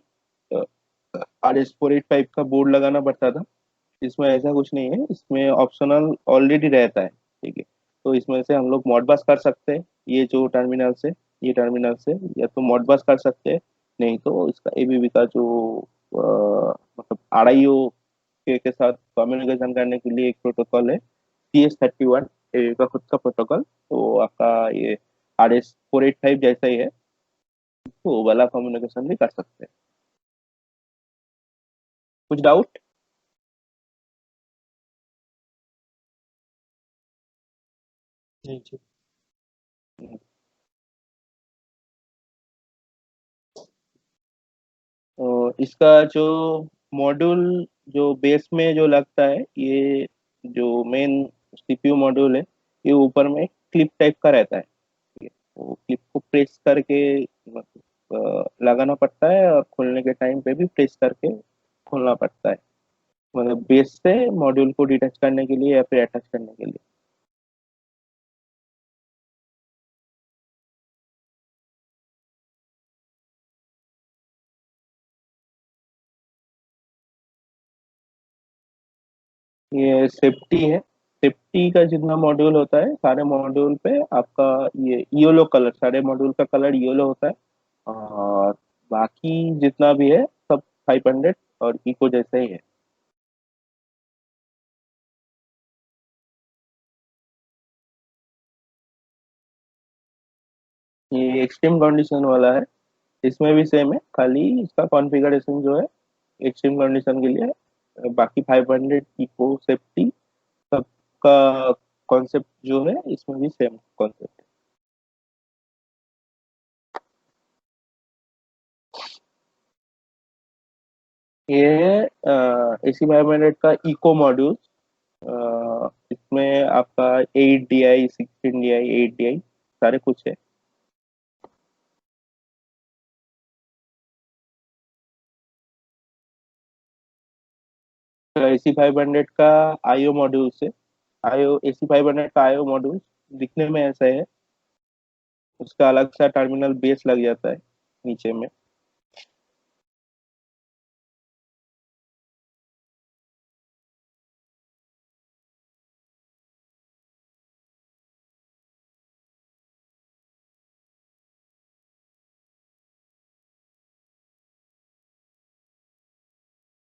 RS-485 का बोर्ड लगाना पड़ता था। इसमें ऐसा कुछ नहीं है, इसमें ऑप्शनल ऑलरेडी रहता है, ठीक है। तो इसमें से हम लोग मॉडबस कर सकते हैं, ये जो टर्मिनल से, ये टर्मिनल से या तो मॉडबस कर सकते हैं, नहीं तो इसका ABB का जो मतलब RIO के साथ कम्युनिकेशन करने के लिए एक प्रोटोकॉल है, CS31 का खुद का प्रोटोकॉल। तो आपका ये RS-485 जैसा ही है, तो वो वाला कम्युनिकेशन भी कर सकते हैं। कुछ डाउट? जी जी। तो इसका जो मॉड्यूल, जो बेस में जो लगता है, ये जो मेन CPU मॉड्यूल है, ये ऊपर में क्लिप टाइप का रहता है, ठीक है। वो क्लिप को प्रेस करके मतलब लगाना पड़ता है, और खोलने के टाइम पे भी प्रेस करके खोलना पड़ता है, मतलब बेस से मॉड्यूल को डिटैच करने के लिए या फिर अटैच करने के लिए। ये सेफ्टी है। सेफ्टी का जितना मॉड्यूल होता है, सारे मॉड्यूल पे आपका ये येलो कलर, सारे मॉड्यूल का कलर येलो होता है। और बाकी जितना भी है सब 500 और इको जैसे ही है। ये एक्सट्रीम कंडीशन वाला है, इसमें भी सेम है, खाली इसका कॉन्फ़िगरेशन जो है एक्सट्रीम कंडीशन के लिए है। बाकी 500 इको सेफ्टी सबका कॉन्सेप्ट जो है इसमें भी सेम कॉन्सेप्ट है। ये AC500 का इको मॉड्यूल, इसमें आपका 8DI, 16DI, 8DI सारे कुछ है। AC500 का IO मॉड्यूल से, AC500 का IO मॉड्यूल दिखने में ऐसा है, उसका अलग सा टर्मिनल बेस लग जाता है नीचे में।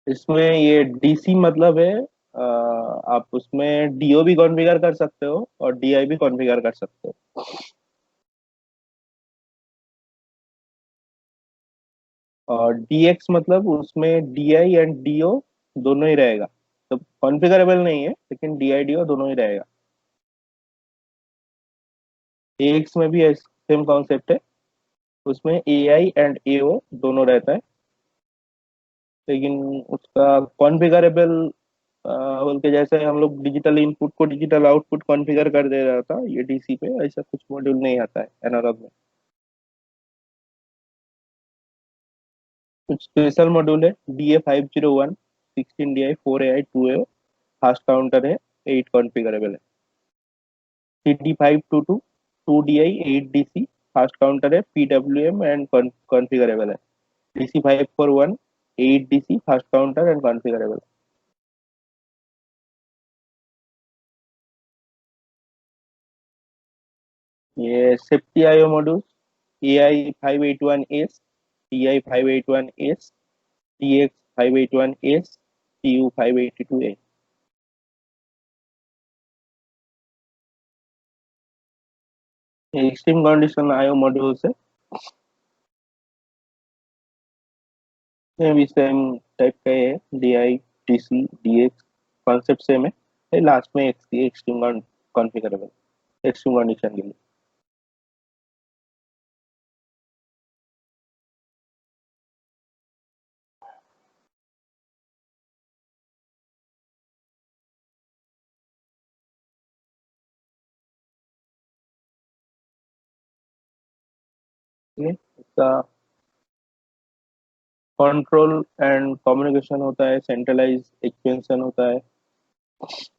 इसमें ये DC मतलब है, आप उसमें DO भी कॉन्फ़िगर कर सकते हो और DI भी कॉन्फ़िगर कर सकते हो। और DX मतलब उसमें DI एंड DO दोनों ही रहेगा। तो कॉन्फ़िगरेबल नहीं है, लेकिन DI DO दोनों ही रहेगा। AX में भी सेम कॉन्सेप्ट है, उसमें AI एंड AO दोनों रहता है, लेकिन उसका कॉन्फ़िगरेबल बोल के, जैसे हम लोग डिजिटल इनपुट को डिजिटल आउटपुट कॉन्फ़िगर कर दे रहा था, ये DC पे ऐसा कुछ मॉड्यूल नहीं आता है एनालॉग में। कुछ स्पेशल मॉड्यूल है, DA501, 16DI 4AI 2AO, fast counter है, 8 कॉन्फ़िगरेबल है। CD522, 2DI 8DC, fast counter है, PWM एंड कॉन्फ़िगरेबल है। DC541, 8DC, fast counter and configurable. ये safety IO module, AI581S, DI581S, DX581S, TU582A। Extreme condition IO module से, ये भी same type का है, DI, DC, DX concept same है, last में एक्सट्रीम कॉन्फ़िगरेबल, एक्सट्रीम कंडीशन के लिए। ये इसका कंट्रोल एंड कम्युनिकेशन होता है, सेंट्रलाइज एक्सपेंशन होता है,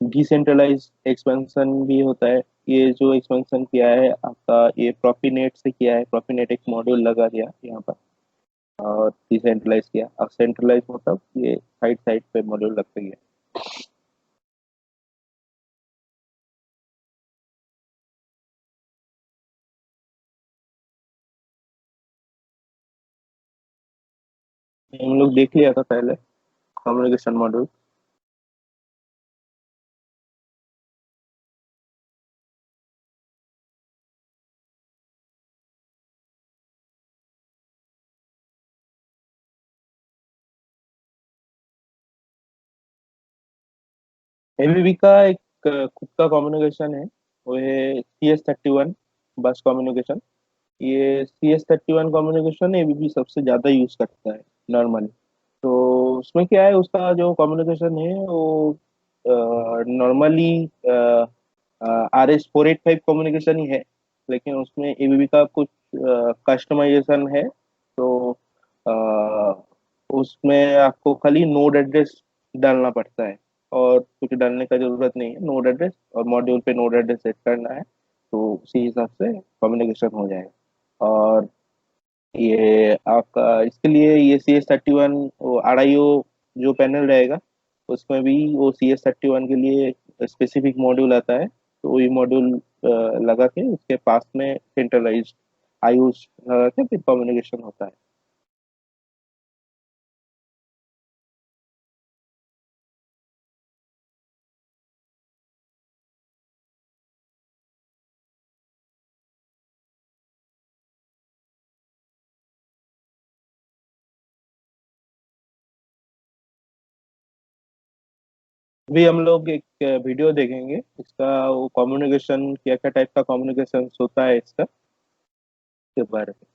डिसेंट्रलाइज एक्सपेंशन भी होता है। ये जो एक्सपेंशन किया है आपका, ये प्रॉफिनेट से किया है, प्रॉफिनेट एक मॉड्यूल लगा दिया यहाँ पर, और डिसेंट्रलाइज किया। और सेंट्रलाइज मतलब ये साइड साइड पे मॉड्यूल लगते गया। हम लोग देख लिया था पहले कम्युनिकेशन मॉड्यूल। एबीबी का एक खुद का कम्युनिकेशन है, वो है CS31 बस कम्युनिकेशन। ये CS31 कम्युनिकेशन एबीबी सबसे ज्यादा यूज करता है नॉर्मली। तो उसमें क्या है, उसका जो कम्युनिकेशन है वो नॉर्मली RS485 कम्युनिकेशन ही है, लेकिन उसमें एबीबी का कुछ कस्टमाइजेशन है। तो अ, उसमें आपको खाली नोड एड्रेस डालना पड़ता है, और कुछ डालने का जरूरत नहीं है। नोड एड्रेस और मॉड्यूल पे नोड एड्रेस सेट करना है, तो उसी हिसाब से कम्युनिकेशन हो जाएगा। और ये आपका इसके लिए ये CS31 RIO जो पैनल रहेगा, उसमें भी वो CS31 के लिए स्पेसिफिक मॉड्यूल आता है। तो वही मॉड्यूल लगा के उसके पास में सेंट्रलाइज्ड आयुष लगा के फिर कम्युनिकेशन होता है। अभी हम लोग एक वीडियो देखेंगे इसका, वो कम्युनिकेशन क्या क्या टाइप का कम्युनिकेशन होता है इसका, के बारे में।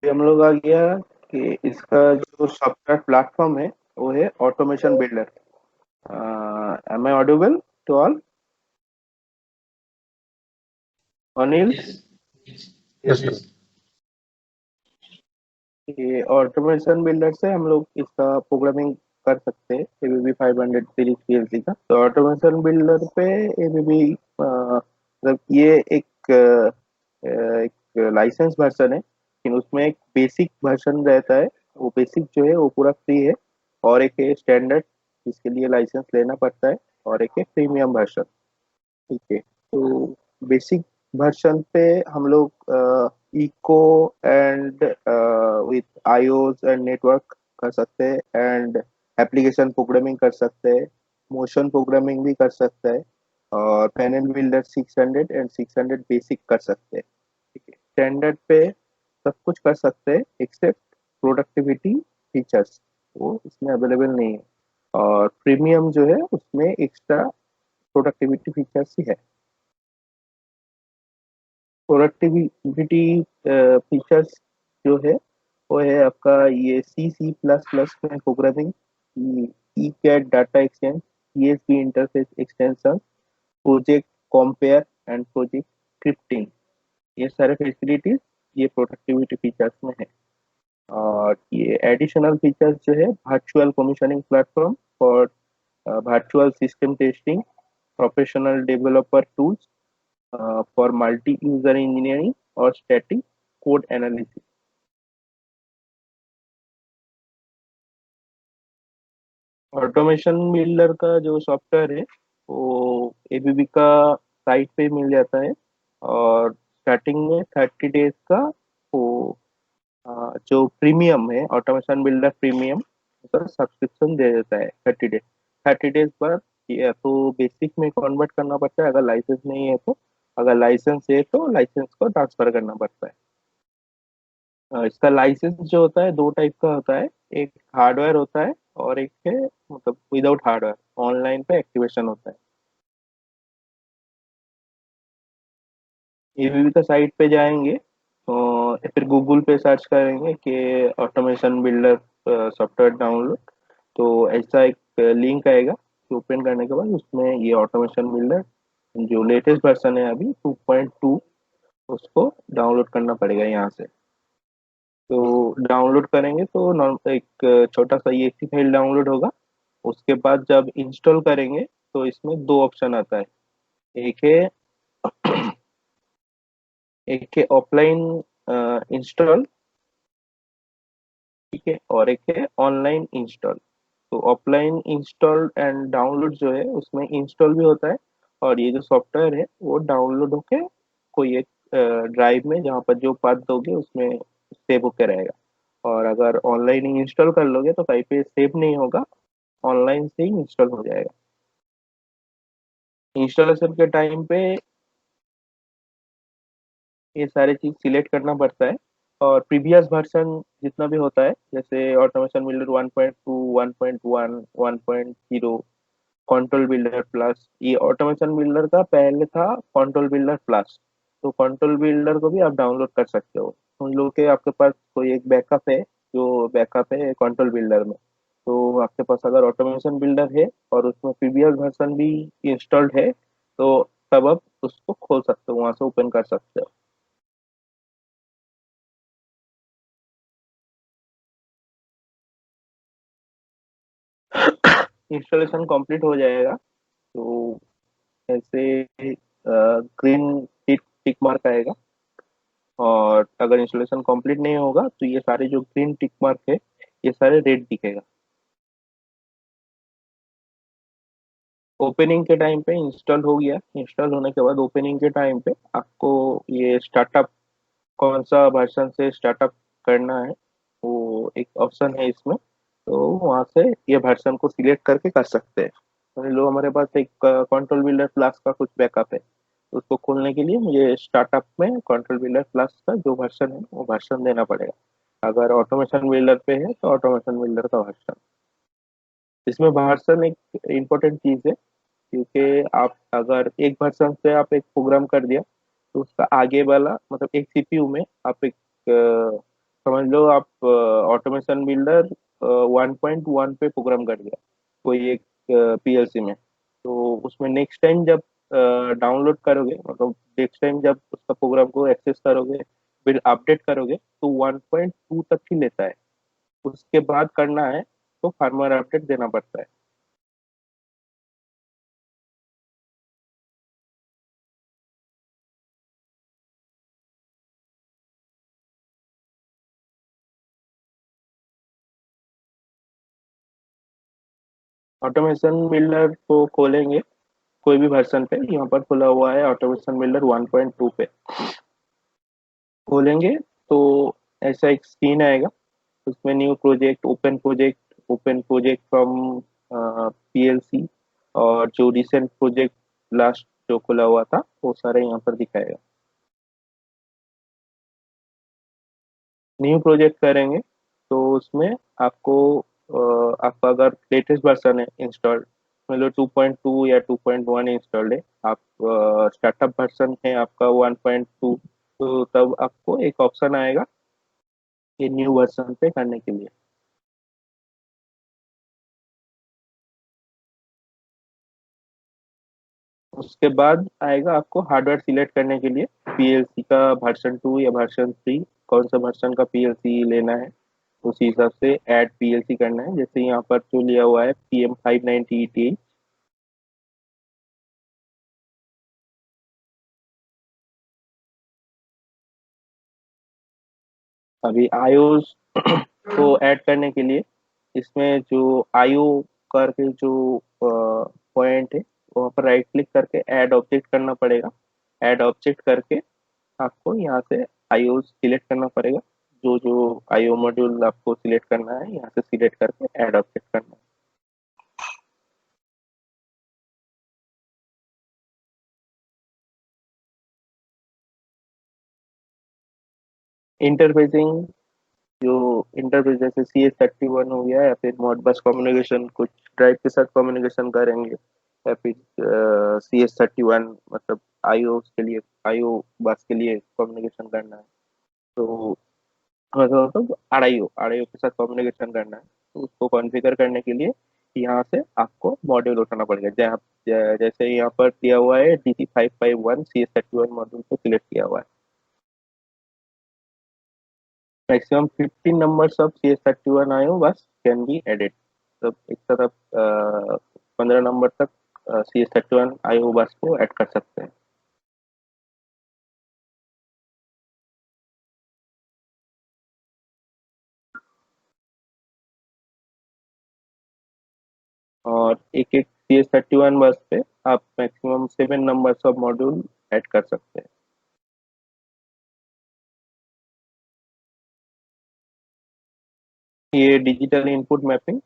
हम लोग आ गया कि इसका जो सॉफ्टवेयर प्लेटफॉर्म है वो है automation builder. Am I audible to all? Anil, yes sir. ये ऑटोमेशन बिल्डर से हम लोग इसका प्रोग्रामिंग कर सकते हैं एबीबी 500 सीरीज पीएलसी का। तो ऑटोमेशन बिल्डर पे एबीबी मतलब ये एक लाइसेंस वर्जन है, लेकिन उसमें एक बेसिक वर्जन रहता है। वो बेसिक जो है वो पूरा फ्री है, और एक है स्टैंडर्ड जिसके लिए लाइसेंस लेना पड़ता है, और एक है प्रीमियम वर्जन। ठीक है, तो बेसिक वर्जन पे हम लोग eco and with IOs and network कर सकते हैं, एंड एप्लीकेशन प्रोग्रामिंग कर सकते हैं, मोशन प्रोग्रामिंग भी कर सकते हैं, और पैनल बिल्डर 600 एंड 600 बेसिक कर सकते हैं। ठीक है, स्टैंडर्ड पे सब कुछ कर सकते हैं एक्सेप्ट प्रोडक्टिविटी फीचर्स, वो इसमें अवेलेबल नहीं है। और प्रीमियम जो है उसमें एक्स्ट्रा प्रोडक्टिविटी फीचर्स ही है। प्रोडक्टिविटी फीचर्स जो है वो है आपका ये C++ में programming, E cat data exchange, ESP interface extension, project compare and project scripting, ये सारे फैसिलिटीज ये प्रोडक्टिविटी फीचर्स में है। और ये एडिशनल फीचर्स जो है virtual commissioning platform for virtual system testing, professional developer tools for multi user engineering और static code analysis. Automation builder का जो सॉफ्टवेयर है वो एबीबी का साइट पे मिल जाता है, और स्टार्टिंग में 30 डेज का वो जो प्रीमियम है ऑटोमेशन बिल्डर प्रीमियम, उसका सब्सक्रिप्शन दे देता है 30 डेज। 30 डेज पर या तो बेसिक में कन्वर्ट करना पड़ता है अगर लाइसेंस नहीं है तो, अगर लाइसेंस है तो लाइसेंस को ट्रांसफर करना पड़ता है। इसका लाइसेंस जो होता है दो टाइप का होता है, एक हार्डवेयर होता है और एक है मतलब विदाउट हार्डवेयर, ऑनलाइन पे एक्टिवेशन होता है। एबीबी का साइट पे जाएंगे तो फिर गूगल पे सर्च करेंगे कि ऑटोमेशन बिल्डर सॉफ्टवेयर डाउनलोड, तो ऐसा एक लिंक आएगा, ओपन करने के बाद उसमें ये ऑटोमेशन बिल्डर जो लेटेस्ट वर्जन है अभी 2.2, उसको डाउनलोड करना पड़ेगा यहाँ से। तो डाउनलोड करेंगे तो एक छोटा सा ये फाइल डाउनलोड होगा। उसके बाद जब इंस्टॉल करेंगे तो इसमें दो ऑप्शन आता है, एक है एक है ऑफलाइन इंस्टॉल, ठीक है, और एक है ऑनलाइन इंस्टॉल। तो ऑफलाइन इंस्टॉल एंड डाउनलोड जो है उसमें इंस्टॉल भी होता है, और ये जो सॉफ्टवेयर है वो डाउनलोड होके कोई एक ड्राइव में जहाँ पर जो पाथ दोगे उसमें सेव होके रहेगा। और अगर ऑनलाइन ही इंस्टॉल कर लोगे तो कहीं पे सेव नहीं होगा, ऑनलाइन से ही इंस्टॉल हो जाएगा। इंस्टॉलेशन के टाइम पे ये सारी चीज सिलेक्ट करना पड़ता है, और प्रीवियस वर्जन जितना भी होता है जैसे automation builder 1.2, 1.1, 1.0, control builder plus, ये ऑटोमेशन बिल्डर का पहले था कंट्रोल बिल्डर प्लस। तो कंट्रोल बिल्डर को भी आप डाउनलोड कर सकते हो, उन लोगों के आपके पास कोई एक बैकअप है, जो बैकअप है कंट्रोल बिल्डर में। तो आपके पास अगर ऑटोमेशन बिल्डर है और उसमें प्रीवियस वर्जन भी इंस्टॉल्ड है तो तब आप उसको खोल सकते हो, वहां से ओपन कर सकते हो। इंस्टॉलेशन कंप्लीट हो जाएगा तो ऐसे ग्रीन टिक टिक मार्क आएगा, और अगर इंस्टॉलेशन कंप्लीट नहीं होगा तो ये सारे जो ग्रीन टिक मार्क है ये सारे रेड दिखेगा। ओपनिंग के टाइम पे इंस्टॉल हो गया, इंस्टॉल होने के बाद ओपनिंग के टाइम पे आपको ये स्टार्टअप कौन सा वर्जन से स्टार्टअप करना है वो एक ऑप्शन है इसमें, तो वहाँ से ये वर्जन को सिलेक्ट करके कर सकते हैं। मान लो हमारे पास एक कंट्रोल बिल्डर प्लस का कुछ बैकअप है, तो उसको खोलने के लिए मुझे स्टार्टअप में कंट्रोल बिल्डर प्लस का जो वर्जन है वो वर्जन देना पड़ेगा। अगर ऑटोमेशन बिल्डर पे है तो ऑटोमेशन बिल्डर का वर्जन। इसमें वर्जन एक इम्पोर्टेंट चीज है, क्योंकि आप अगर एक वर्जन से आप एक प्रोग्राम कर दिया तो उसका आगे वाला मतलब एक सीपीयू में आप एक समझ लो आप ऑटोमेशन बिल्डर 1.1 पे प्रोग्राम कर दिया कोई एक पीएलसी में, तो उसमें नेक्स्ट टाइम जब डाउनलोड करोगे, मतलब नेक्स्ट टाइम जब उसका प्रोग्राम को एक्सेस करोगे, फिर अपडेट करोगे, तो 1.2 तक ही लेता है। उसके बाद करना है तो फार्मर अपडेट देना पड़ता है। ऑटोमेशन बिल्डर को खोलेंगे कोई भी वर्जन पे, यहाँ पर खुला हुआ है ऑटोमेशन बिल्डर 1.2 पे। खोलेंगे तो ऐसा एक स्क्रीन आएगा, उसमें new project, open project from PLC, और जो रिसेंट प्रोजेक्ट लास्ट जो खुला हुआ था वो सारे यहाँ पर दिखाएगा। न्यू प्रोजेक्ट करेंगे तो उसमें आपको आपका अगर लेटेस्ट वर्जन है इंस्टॉल्ड, मतलब 2.2 या 2.1 इंस्टॉल्ड है, आप स्टार्टअप वर्जन है आपका 1.2, तो तब आपको एक ऑप्शन आएगा ये न्यू वर्जन पे करने के लिए। उसके बाद आएगा आपको हार्डवेयर सिलेक्ट करने के लिए, पीएलसी का वर्जन 2 या वर्जन 3, कौन सा वर्जन का पीएलसी लेना है, उसी हिसाब से ऐड पीएलसी करना है। जैसे यहाँ पर जो लिया हुआ है PM590 ETH। अभी आईओस को ऐड करने के लिए इसमें जो आईओ करके जो पॉइंट है वहाँ पर राइट क्लिक करके ऐड ऑब्जेक्ट करना पड़ेगा। ऐड ऑब्जेक्ट करके आपको यहाँ से आईओ सिलेक्ट करना पड़ेगा। जो जो आईओ मॉड्यूल आपको सिलेक्ट करना है यहाँ से सिलेक्ट करके ऐड ऑब्जेक्ट करना है। इंटरफेसिंग, जो इंटरफेस जैसे CS31 हो गया, या फिर मॉडबस कम्युनिकेशन, कुछ ड्राइव के साथ कम्युनिकेशन करेंगे, या फिर CS31 मतलब आईओ के लिए, आईओ बस के लिए कम्युनिकेशन करना है, तो मतलब आरआईओ आरआईओ के साथ कम्युनिकेशन करना है, तो उसको कॉन्फ़िगर करने के लिए यहाँ से आपको मॉड्यूल उठाना पड़ेगा। जैसे यहाँ पर दिया हुआ है DC551 CS31 मॉड्यूल को सिलेक्ट किया हुआ है। Maximum 15 numbers of CS31 IO bus can be added। तो एक तरफ 15 नंबर तक CS31 IO बस को ऐड कर सकते हैं। और एक एक CS31 बस पे आप maximum 7 numbers of module add कर सकते हैं। ये डिजिटल इनपुट मैपिंग,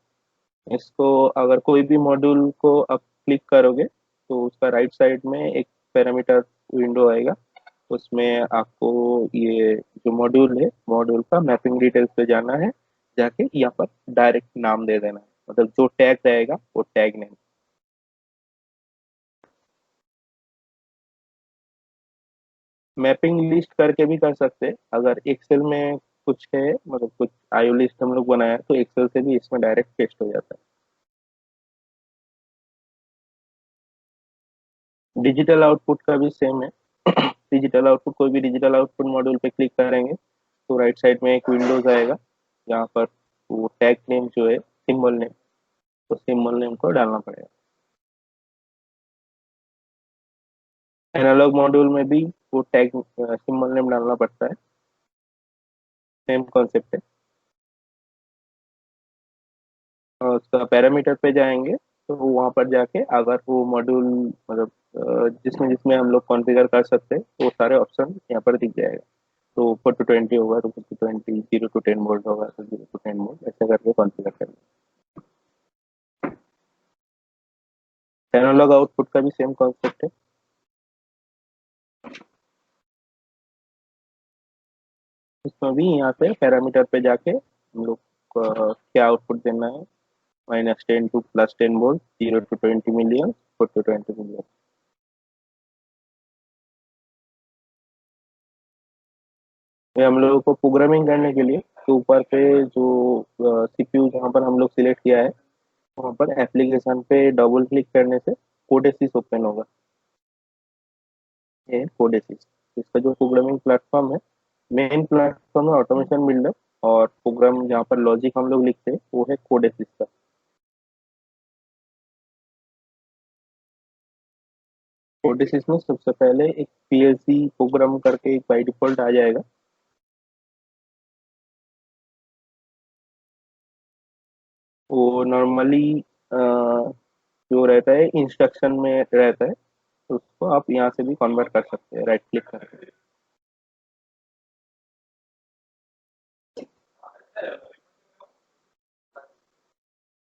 इसको अगर कोई भी मॉड्यूल को आप क्लिक करोगे तो उसका राइट साइड में एक पैरामीटर विंडो आएगा। उसमें आपको ये जो मॉड्यूल है, मॉड्यूल का मैपिंग डिटेल्स पे जाना है, जाके यहाँ पर डायरेक्ट नाम दे देना है, मतलब जो टैग रहेगा वो टैग नेम। मैपिंग लिस्ट करके भी कर सकते हैं, अगर एक्सेल में कुछ है, मतलब कुछ आईओ लिस्ट हम लोग बनाया है, तो एक्सेल से भी इसमें डायरेक्ट पेस्ट हो जाता है। डिजिटल आउटपुट का भी सेम है। डिजिटल आउटपुट, कोई भी डिजिटल आउटपुट मॉड्यूल पे क्लिक करेंगे तो राइट साइड में एक विंडोज आएगा, जहाँ पर वो टैग नेम जो है, सिंबल नेम, तो सिंबल नेम को डालना पड़ेगा। एनालॉग मॉड्यूल में भी वो टैग सिंबल नेम डालना पड़ता है, सेम कॉन्सेप्ट है। और उसका पैरामीटर पे जाएंगे तो वहाँ पर जाके अगर वो मॉड्यूल, मतलब जिसमें जिसमें हम लोग कॉन्फ़िगर कर सकते हैं, वो सारे ऑप्शन यहाँ पर दिख जाएगा। तो 4 to 20 होगा तो 4 to 20, 0 to 10 वोल्ट होगा तो 0 to 10 वोल्ट, ऐसा करके कॉन्फ़िगर करेंगे। एनालॉग आउटपुट का भी सेम कॉन्सेप्ट है। इसमें भी यहाँ पे पैरामीटर पे जाके हम लोग क्या आउटपुट देना है, -10 to +10 volt, 0 to 20 million, 4 to 20 million. ये हम लोगों को प्रोग्रामिंग करने के लिए तो ऊपर पे जो सीपीयू जहाँ पर हम लोग सिलेक्ट किया है वहाँ पर एप्लीकेशन पे डबल क्लिक करने से कोडेसिस ओपन होगा। ये कोडेसिस, इसका जो प्रोग्रामिंग प्लेटफॉर्म है, मेन प्लेटफॉर्म है ऑटोमेशन बिल्डर, और प्रोग्राम जहाँ पर लॉजिक हम लोग लिखते हैं वो है कोडेसिस का। कोडेसिस में सबसे पहले एक पीएलसी प्रोग्राम करके एक बाई डिफॉल्ट आ जाएगा। वो नॉर्मली जो रहता है इंस्ट्रक्शन में रहता है, तो उसको आप यहाँ से भी कन्वर्ट कर सकते हैं राइट क्लिक करके।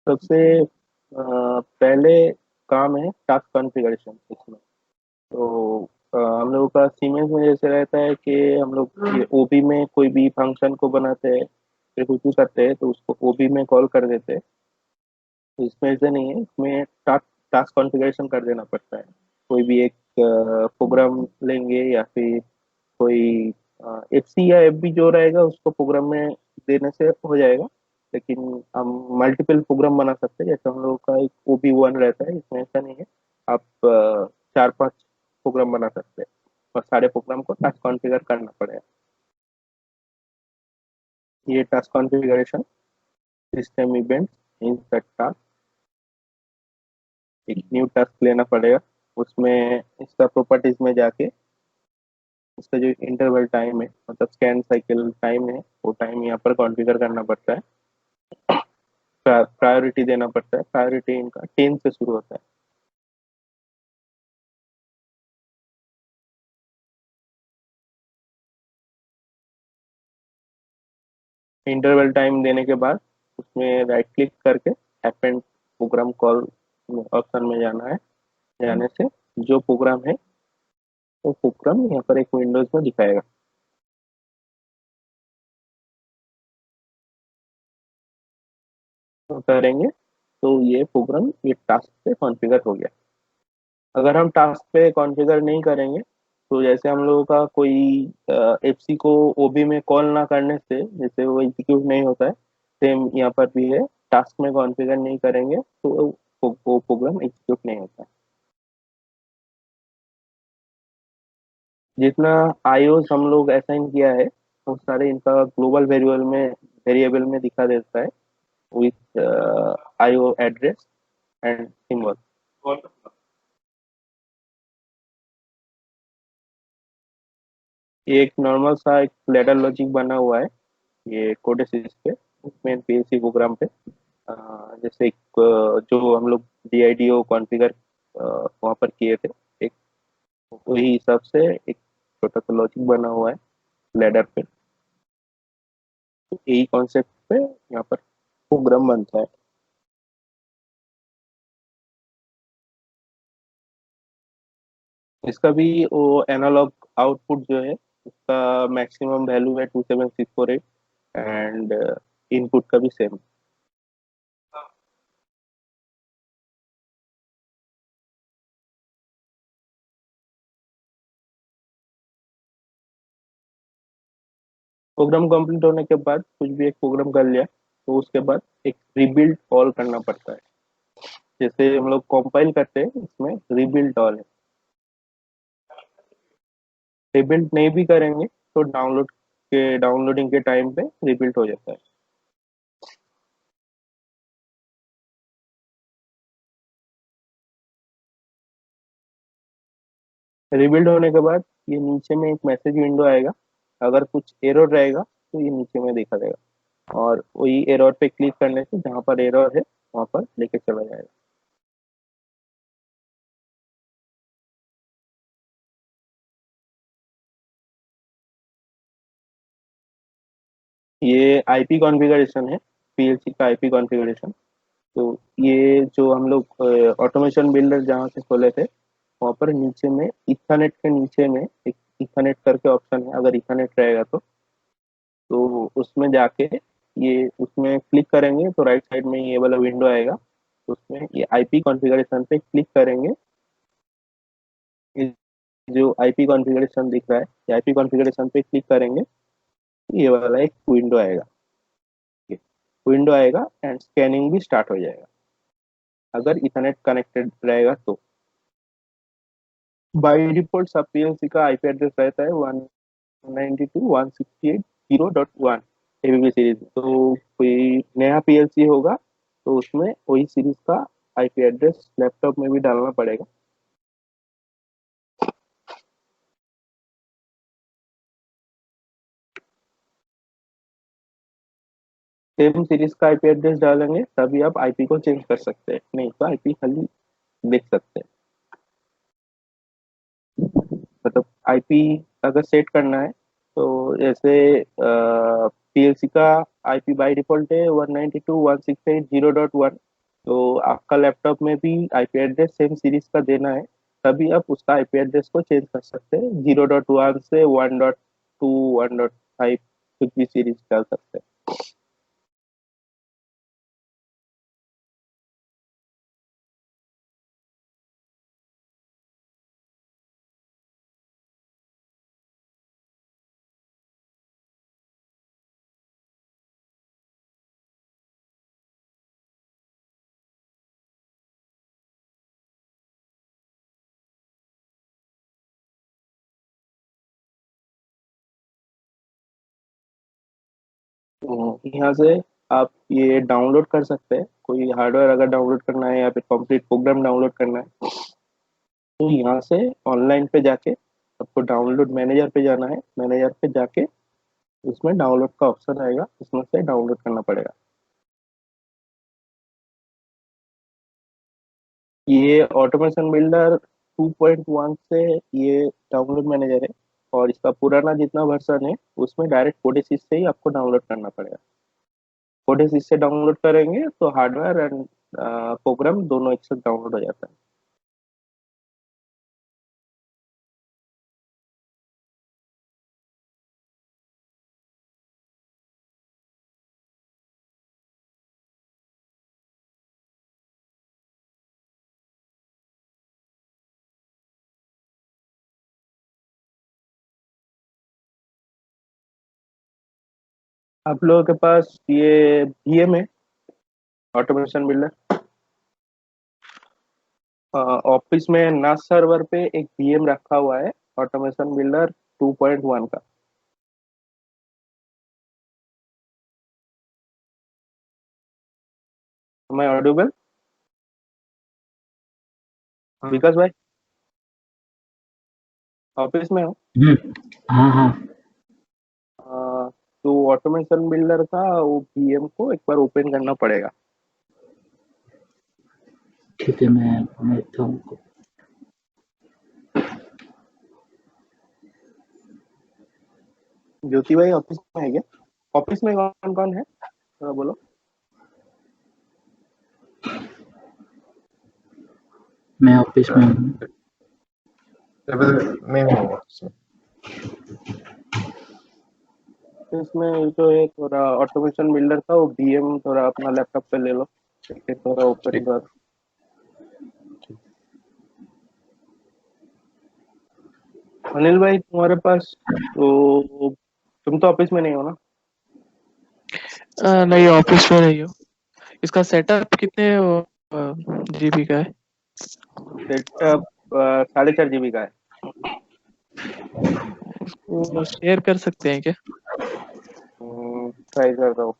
सबसे पहले काम है टास्क कॉन्फ़िगरेशन इसमें। तो हम लोगों का सीमेंस में जैसे रहता है कि हम लोग ओबी में कोई भी फंक्शन को बनाते हैं फिर कुछ भी करते हैं तो उसको ओबी में कॉल कर देते हैं। तो इसमें ऐसे नहीं है, इसमें टास्क टास्क कॉन्फ़िगरेशन कर देना पड़ता है। कोई भी एक प्रोग्राम लेंगे या फिर कोई एफ सी या एफ बी जो रहेगा उसको प्रोग्राम में देने से हो जाएगा। लेकिन हम मल्टीपल प्रोग्राम बना सकते हैं, जैसे हम लोगों का एक ओ बी वन रहता है, इसमें ऐसा नहीं है। आप 4-5 प्रोग्राम बना सकते हैं और सारे प्रोग्राम को टास्क कॉन्फ़िगर करना पड़ेगा। ये task configuration system event in task, एक न्यू टास्क लेना पड़ेगा। उसमें इसका प्रॉपर्टीज में जाके इसका जो इंटरवल टाइम है मतलब स्कैन साइकिल टाइम है वो टाइम यहाँ पर कॉन्फ़िगर करना पड़ता है। प्रायोरिटी देना पड़ता है, प्रायोरिटी इनका 10 से शुरू होता है। इंटरवल टाइम देने के बाद उसमें राइट क्लिक करके अपेंड प्रोग्राम कॉल ऑप्शन में जाना है। जाने से जो प्रोग्राम है वो प्रोग्राम यहाँ पर एक विंडोज में दिखाएगा। तो करेंगे तो ये प्रोग्राम ये टास्क पे कॉन्फ़िगर हो गया। अगर हम टास्क पे कॉन्फ़िगर नहीं करेंगे तो जैसे हम लोगों का कोई एफसी को ओबी में कॉल ना करने से जैसे वो एग्जीक्यूट नहीं होता है, सेम यहाँ पर भी है। टास्क में कॉन्फ़िगर नहीं करेंगे तो वो प्रोग्राम एग्जीक्यूट नहीं होता है। जितना आईओस हम लोग असाइन किया है वो सारे इनका ग्लोबल वेरिएबल में दिखा देता है with IO address and symbol. ये एक नॉर्मल सा एक लेडर लॉजिक बना हुआ है ये कोडेसिस पे, मेन पीएलसी प्रोग्राम पे। जैसे एक जो हम लोग डीआईडीओ कॉन्फ़िगर वहाँ पर किए थे, एक वही हिसाब से एक छोटा सा लॉजिक बना हुआ है लेडर पे। तो यही कॉन्सेप्ट पे यहाँ पर प्रोग्राम बनता है। इसका भी वो एनालॉग आउटपुट जो है उसका मैक्सिमम वैल्यू है 27648 एंड इनपुट का भी सेम। प्रोग्राम कंप्लीट होने के बाद कुछ भी एक प्रोग्राम कर लिया तो उसके बाद एक रिबिल्ड कॉल करना पड़ता है। जैसे हम लोग कंपाइल करते हैं इसमें रिबिल्ड ऑल है। रिबिल्ड नहीं भी करेंगे तो डाउनलोडिंग के टाइम पे रिबिल्ड हो जाता है। रिबिल्ड होने के बाद ये नीचे में एक मैसेज विंडो आएगा। अगर कुछ एरर रहेगा तो ये नीचे में देखा देगा और वही एरर पे क्लिक करने से जहाँ पर एरर है वहाँ पर लेके चला जाएगा। ये आईपी कॉन्फ़िगरेशन है, पीएलसी का आईपी कॉन्फ़िगरेशन। तो ये जो हम लोग ऑटोमेशन बिल्डर जहाँ से खोले थे वहाँ पर नीचे में इथरनेट के नीचे में एक इथरनेट करके ऑप्शन है। अगर इथरनेट रहेगा तो उसमें जाके ये उसमें क्लिक करेंगे तो राइट साइड में ये वाला विंडो आएगा। तो उसमें ये आईपी कॉन्फ़िगरेशन पे क्लिक करेंगे। ये जो आईपी कॉन्फ़िगरेशन दिख रहा है ये आईपी कॉन्फ़िगरेशन पे क्लिक करेंगे ये वाला एक विंडो आएगा, विंडो आएगा एंड स्कैनिंग भी स्टार्ट हो जाएगा अगर इथरनेट कनेक्टेड रहेगा तो। बाय डिफॉल्ट सब पीएलसी का आईपी एड्रेस रहता है 192.168.0.1 एबीबी सीरीज। तो कोई नया पीएलसी होगा तो उसमें वही सीरीज का आईपी एड्रेस लैपटॉप में भी डालना पड़ेगा। सेम सीरीज का आईपी एड्रेस डालेंगे तभी आप आईपी को चेंज कर सकते हैं, नहीं तो आईपी खाली देख सकते हैं। मतलब आईपी अगर सेट करना है तो जैसे पीएलसी का आईपी बाय डिफॉल्ट है 192.168.0.1, तो आपका लैपटॉप में भी आईपी एड्रेस सेम सीरीज का देना है तभी आप उसका आईपी एड्रेस को चेंज कर सकते हैं। 0.1 से 1.2 1.5 कुछ भी सीरीज डाल सकते हैं। यहाँ से आप ये डाउनलोड कर सकते हैं, कोई हार्डवेयर अगर डाउनलोड करना है या फिर कंप्लीट प्रोग्राम डाउनलोड करना है तो यहाँ से ऑनलाइन पे जाके आपको डाउनलोड मैनेजर पे जाना है, मैनेजर पे जाके उसमें डाउनलोड का ऑप्शन आएगा, उसमें से डाउनलोड करना पड़ेगा। ये ऑटोमेशन बिल्डर 2.1 से ये डाउनलोड मैनेजर है और इसका पुराना जितना वर्जन है उसमें डायरेक्ट कोडेसिस से ही आपको डाउनलोड करना पड़ेगा। कोडेसिस से डाउनलोड करेंगे तो हार्डवेयर एंड प्रोग्राम दोनों एक साथ डाउनलोड हो जाता है। आप लोगों के पास ये वीएम है ऑटोमेशन बिल्डर? ऑफिस में नास सर्वर पे एक वीएम रखा हुआ है ऑटोमेशन बिल्डर 2.1 का। मैं ऑडिबल विकास भाई? ऑफिस में हो? हाँ हाँ तो ऑटोमेशन बिल्डर का वो वीएम को एक बार ओपन करना पड़ेगा। ठीक है, मैं देखता हूँ। ज्योति भाई ऑफिस में है क्या? ऑफिस में कौन कौन है थोड़ा बोलो। मैं ऑफिस में हूँ। मैं हूँ उसमें। इसमें जो है थोड़ा ऑटोमेशन बिल्डर का वो वीएम थोड़ा अपना लैपटॉप पे ले लो, फिर थोड़ा ओपन ठीक कर। अनिल भाई तुम्हारे पास तो, तुम तो ऑफिस में नहीं हो ना? नहीं, ऑफिस में नहीं हो। इसका सेटअप कितने जीबी का है? सेटअप 4.5 GB का है। उसको शेयर कर सकते हैं क्या? ट्राई कर रहा हूँ।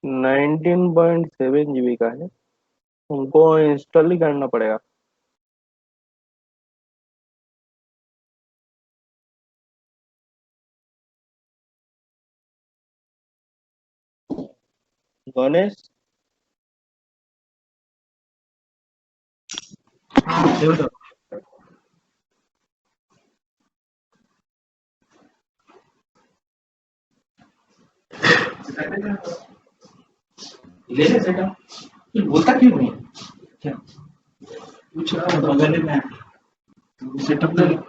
19.7 GB का है। उनको इंस्टॉल ही करना पड़ेगा। गणेश, ले ले सेटअप, फिर बोलता क्यों नहीं? क्या पूछ रहा हूँ बगल में सेटअप ले लो।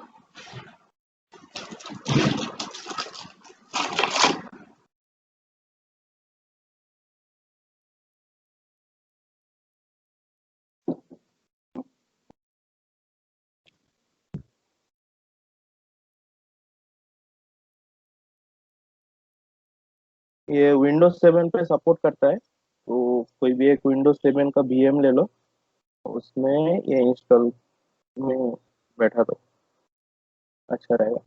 ये विंडोज 7 पे सपोर्ट करता है, तो कोई भी एक विंडोज 7 का VM ले लो, उसमें ये इंस्टॉल में बैठा दो, अच्छा रहेगा।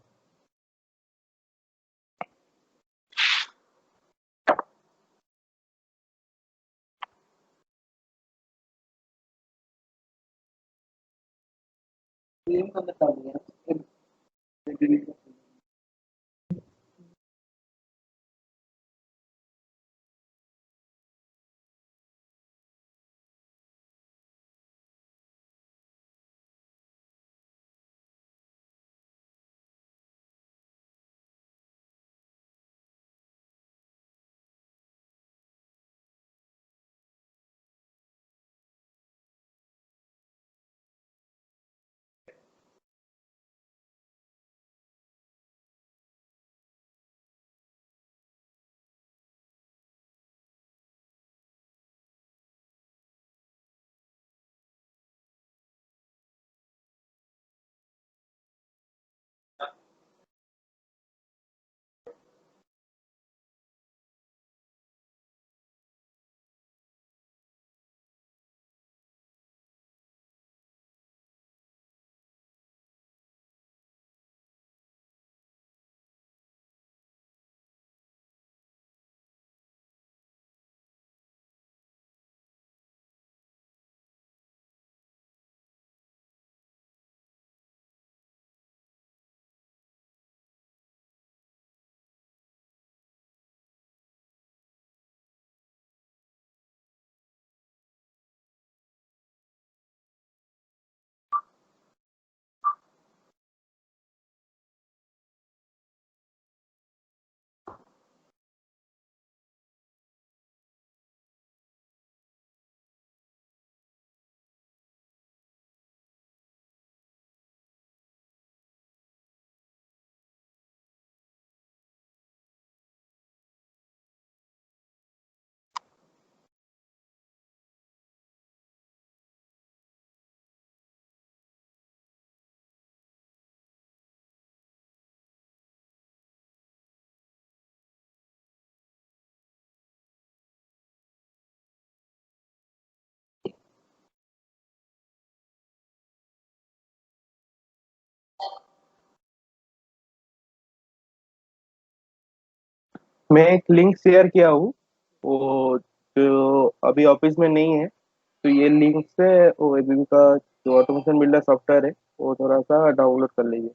मैं एक लिंक शेयर किया हूँ, वो जो अभी ऑफिस में नहीं है, तो ये लिंक से वो एबीबी का जो ऑटोमेशन बिल्डर सॉफ्टवेयर है वो थोड़ा सा डाउनलोड कर लीजिए।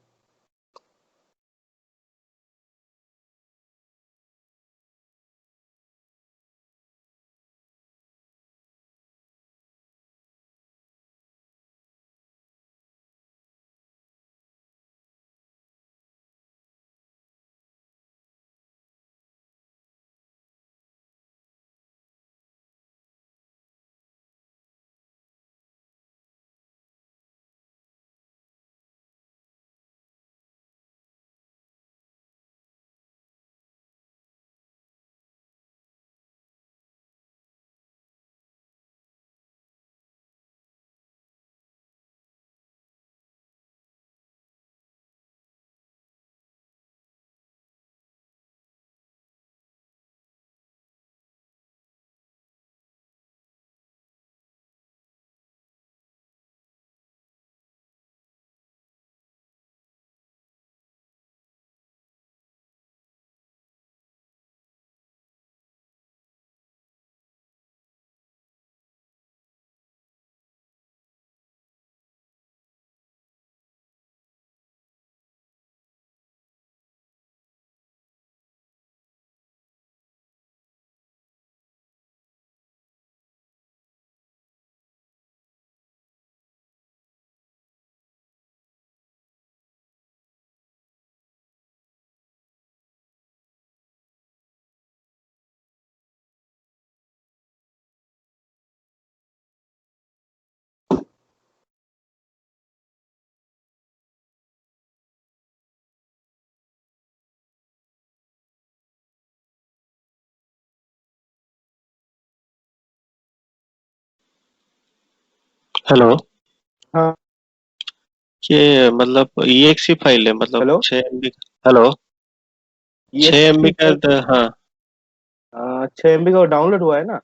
हेलो। हाँ। ये मतलब EXE फाइल है, मतलब हेलो। 6 MB। हेलो। छः EXE एम बी का फाइल हाँ। 6 MB का डाउनलोड हुआ है ना।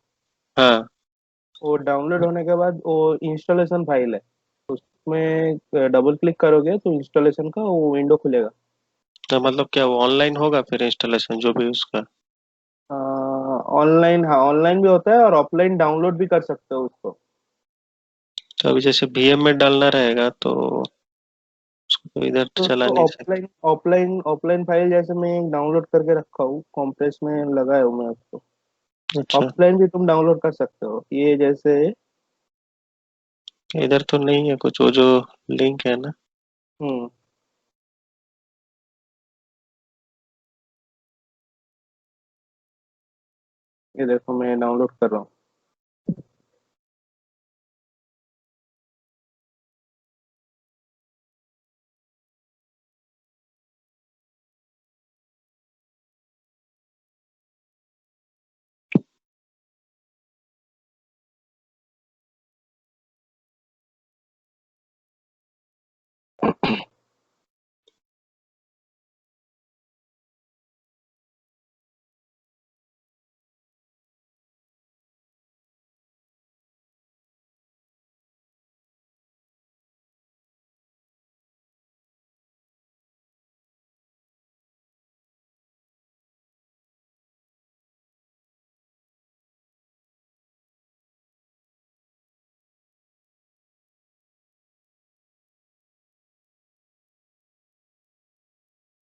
हाँ। वो डाउनलोड होने के बाद वो इंस्टॉलेशन फाइल है, उसमें डबल क्लिक करोगे तो इंस्टॉलेशन का वो विंडो खुलेगा। तो मतलब क्या वो ऑनलाइन होगा फिर इंस्टॉलेशन जो भी उसका? ऑनलाइन, हाँ ऑनलाइन भी होता है और ऑफलाइन डाउनलोड भी कर सकते हो उसको। तो अभी जैसे VM में डालना रहेगा तो उसको तो इधर तो चला उसको नहीं सकते। ऑफलाइन ऑफलाइन ऑफलाइन फाइल जैसे मैं डाउनलोड करके रखा हूँ, कॉम्प्रेस में लगाया हूँ मैं उसको। अच्छा। ऑफलाइन भी तुम डाउनलोड कर सकते हो, ये जैसे। इधर तो नहीं है कुछ, वो जो लिंक है ना। हम्म। ये देखो मैं डाउनलोड कर रहा हूँ।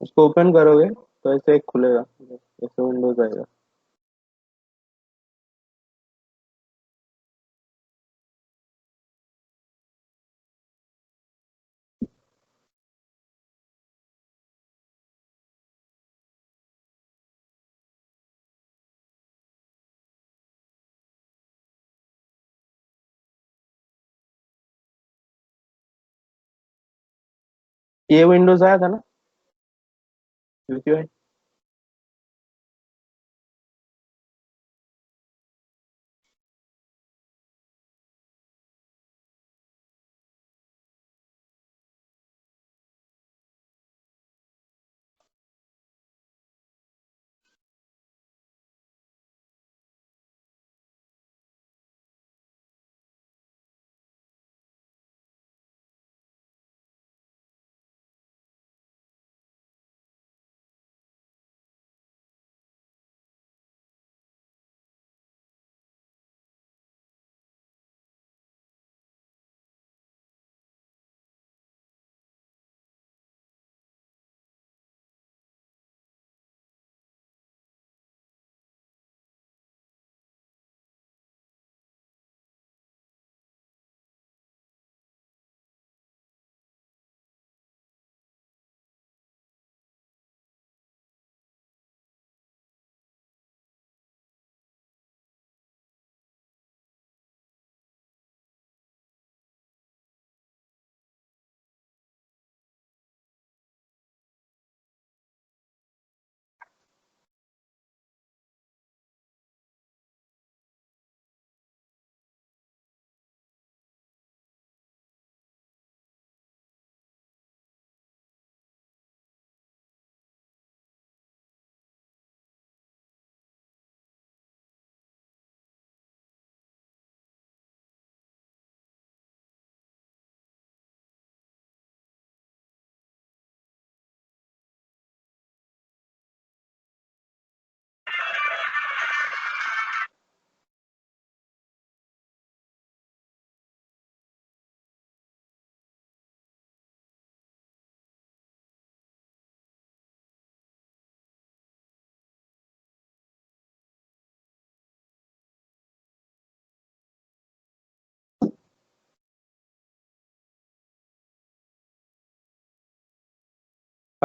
उसको ओपन करोगे तो ऐसे एक खुलेगा, ऐसे विंडोज आएगा। ये विंडोज आया था ना यूपीआई।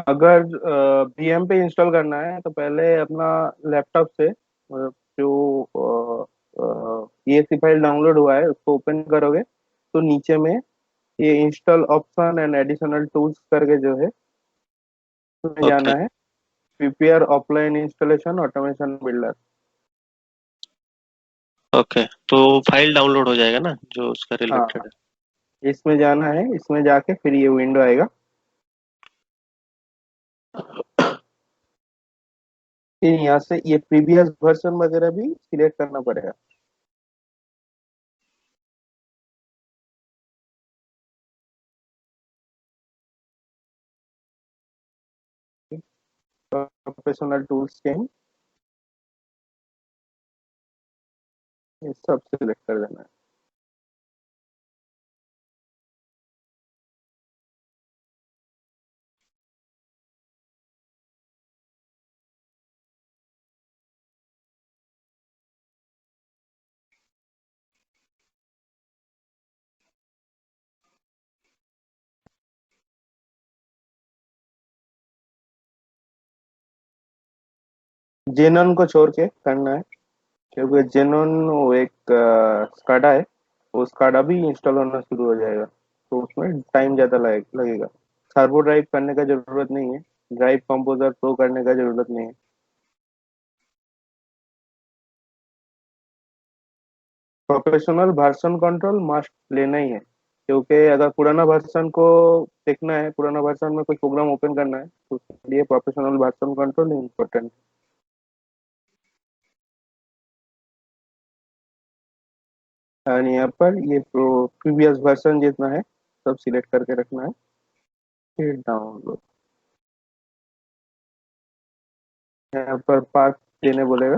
अगर VM पे इंस्टॉल करना है तो पहले अपना लैपटॉप से जो EXE फाइल डाउनलोड हुआ है उसको ओपन करोगे तो नीचे में ये install option and additional tools करके जो है उसमें ओके। जाना है। Prepare offline installation automation builder. Okay, तो फाइल डाउनलोड हो जाएगा ना जो उसका हाँ रिलेटेड है? इसमें जाना है, इसमें जाके फिर ये विंडो आएगा। फिर यहाँ से ये प्रीवियस वर्जन वगैरह भी सिलेक्ट करना पड़ेगा। प्रोफेशनल टूल्स चेंज, ये सब सिलेक्ट कर देना है। जेनन को छोड़ के करना है, क्योंकि जेनन वो एक स्काडा है, वो स्काडा भी इंस्टॉल होना शुरू हो जाएगा, तो उसमें टाइम ज्यादा लगेगा। सर्वो ड्राइव करने का जरूरत नहीं है, ड्राइव कंपोजर प्रो करने का जरूरत नहीं है। प्रोफेशनल वर्जन कंट्रोल मस्ट लेना ही है, क्योंकि अगर पुराना वर्जन को देखना है, पुराना वर्जन में कोई प्रोग्राम ओपन करना है, तो उसके लिए प्रोफेशनल वर्जन कंट्रोल इम्पोर्टेंट। और यहाँ पर ये प्रीवियस वर्जन जितना है सब सिलेक्ट करके रखना है, फिर डाउनलोड। यहाँ पर पाथ देने बोलेगा,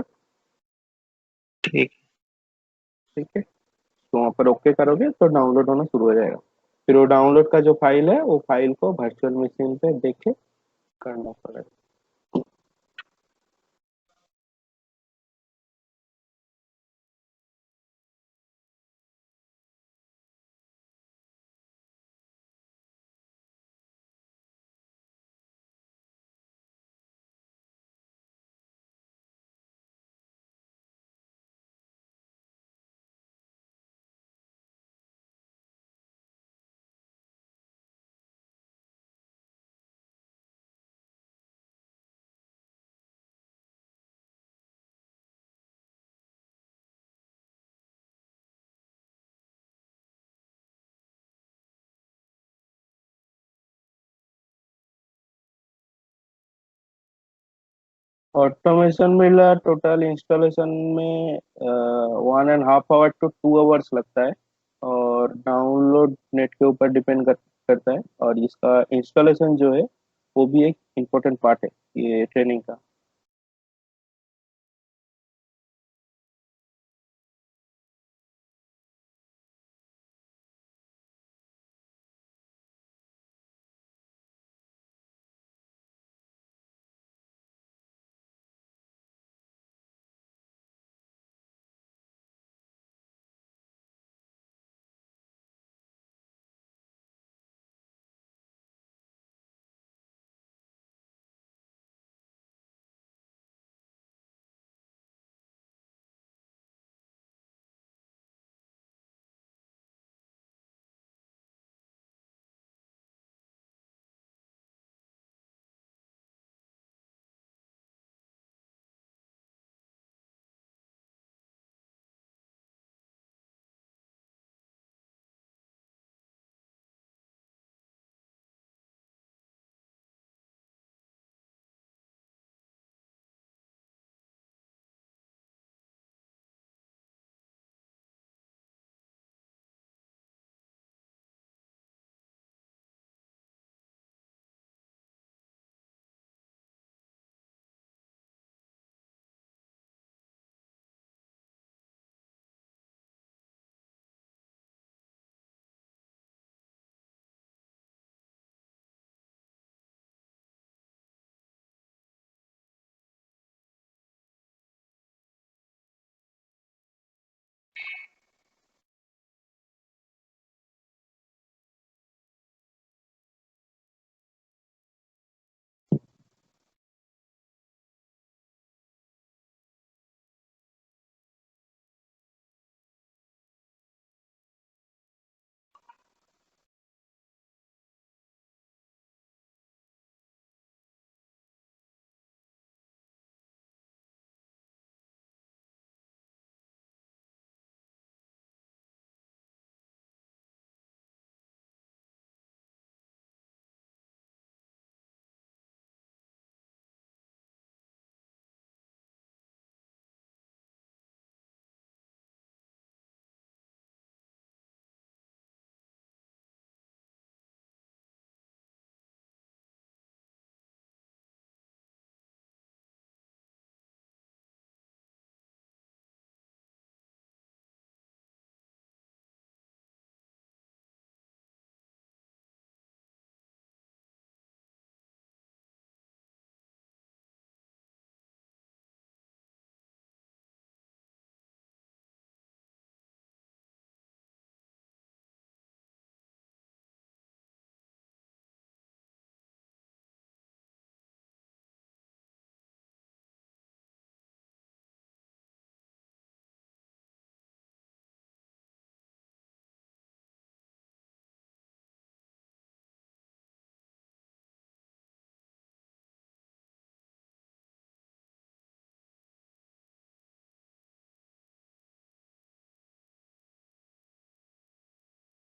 ठीक। ठीक है, तो वहाँ पर ओके करोगे तो डाउनलोड होना शुरू हो जाएगा। फिर वो डाउनलोड का जो फाइल है, वो फाइल को वर्चुअल मशीन पे देख के करना पड़ेगा। ऑटोमेशन मिला टोटल इंस्टॉलेशन में 1.5 आवर to 2 आवर्स लगता है, और डाउनलोड नेट के ऊपर डिपेंड करता है, और इसका इंस्टॉलेशन जो है वो भी एक इम्पोर्टेंट पार्ट है ये ट्रेनिंग का।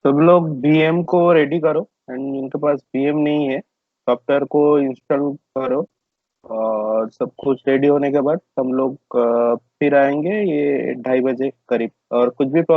सब लोग VM को रेडी करो, एंड जिनके पास VM नहीं है सॉफ्टवेयर को इंस्टॉल करो, और सब कुछ रेडी होने के बाद हम लोग फिर आएंगे ये 2:30 बजे करीब, और कुछ भी प्रॉब्लम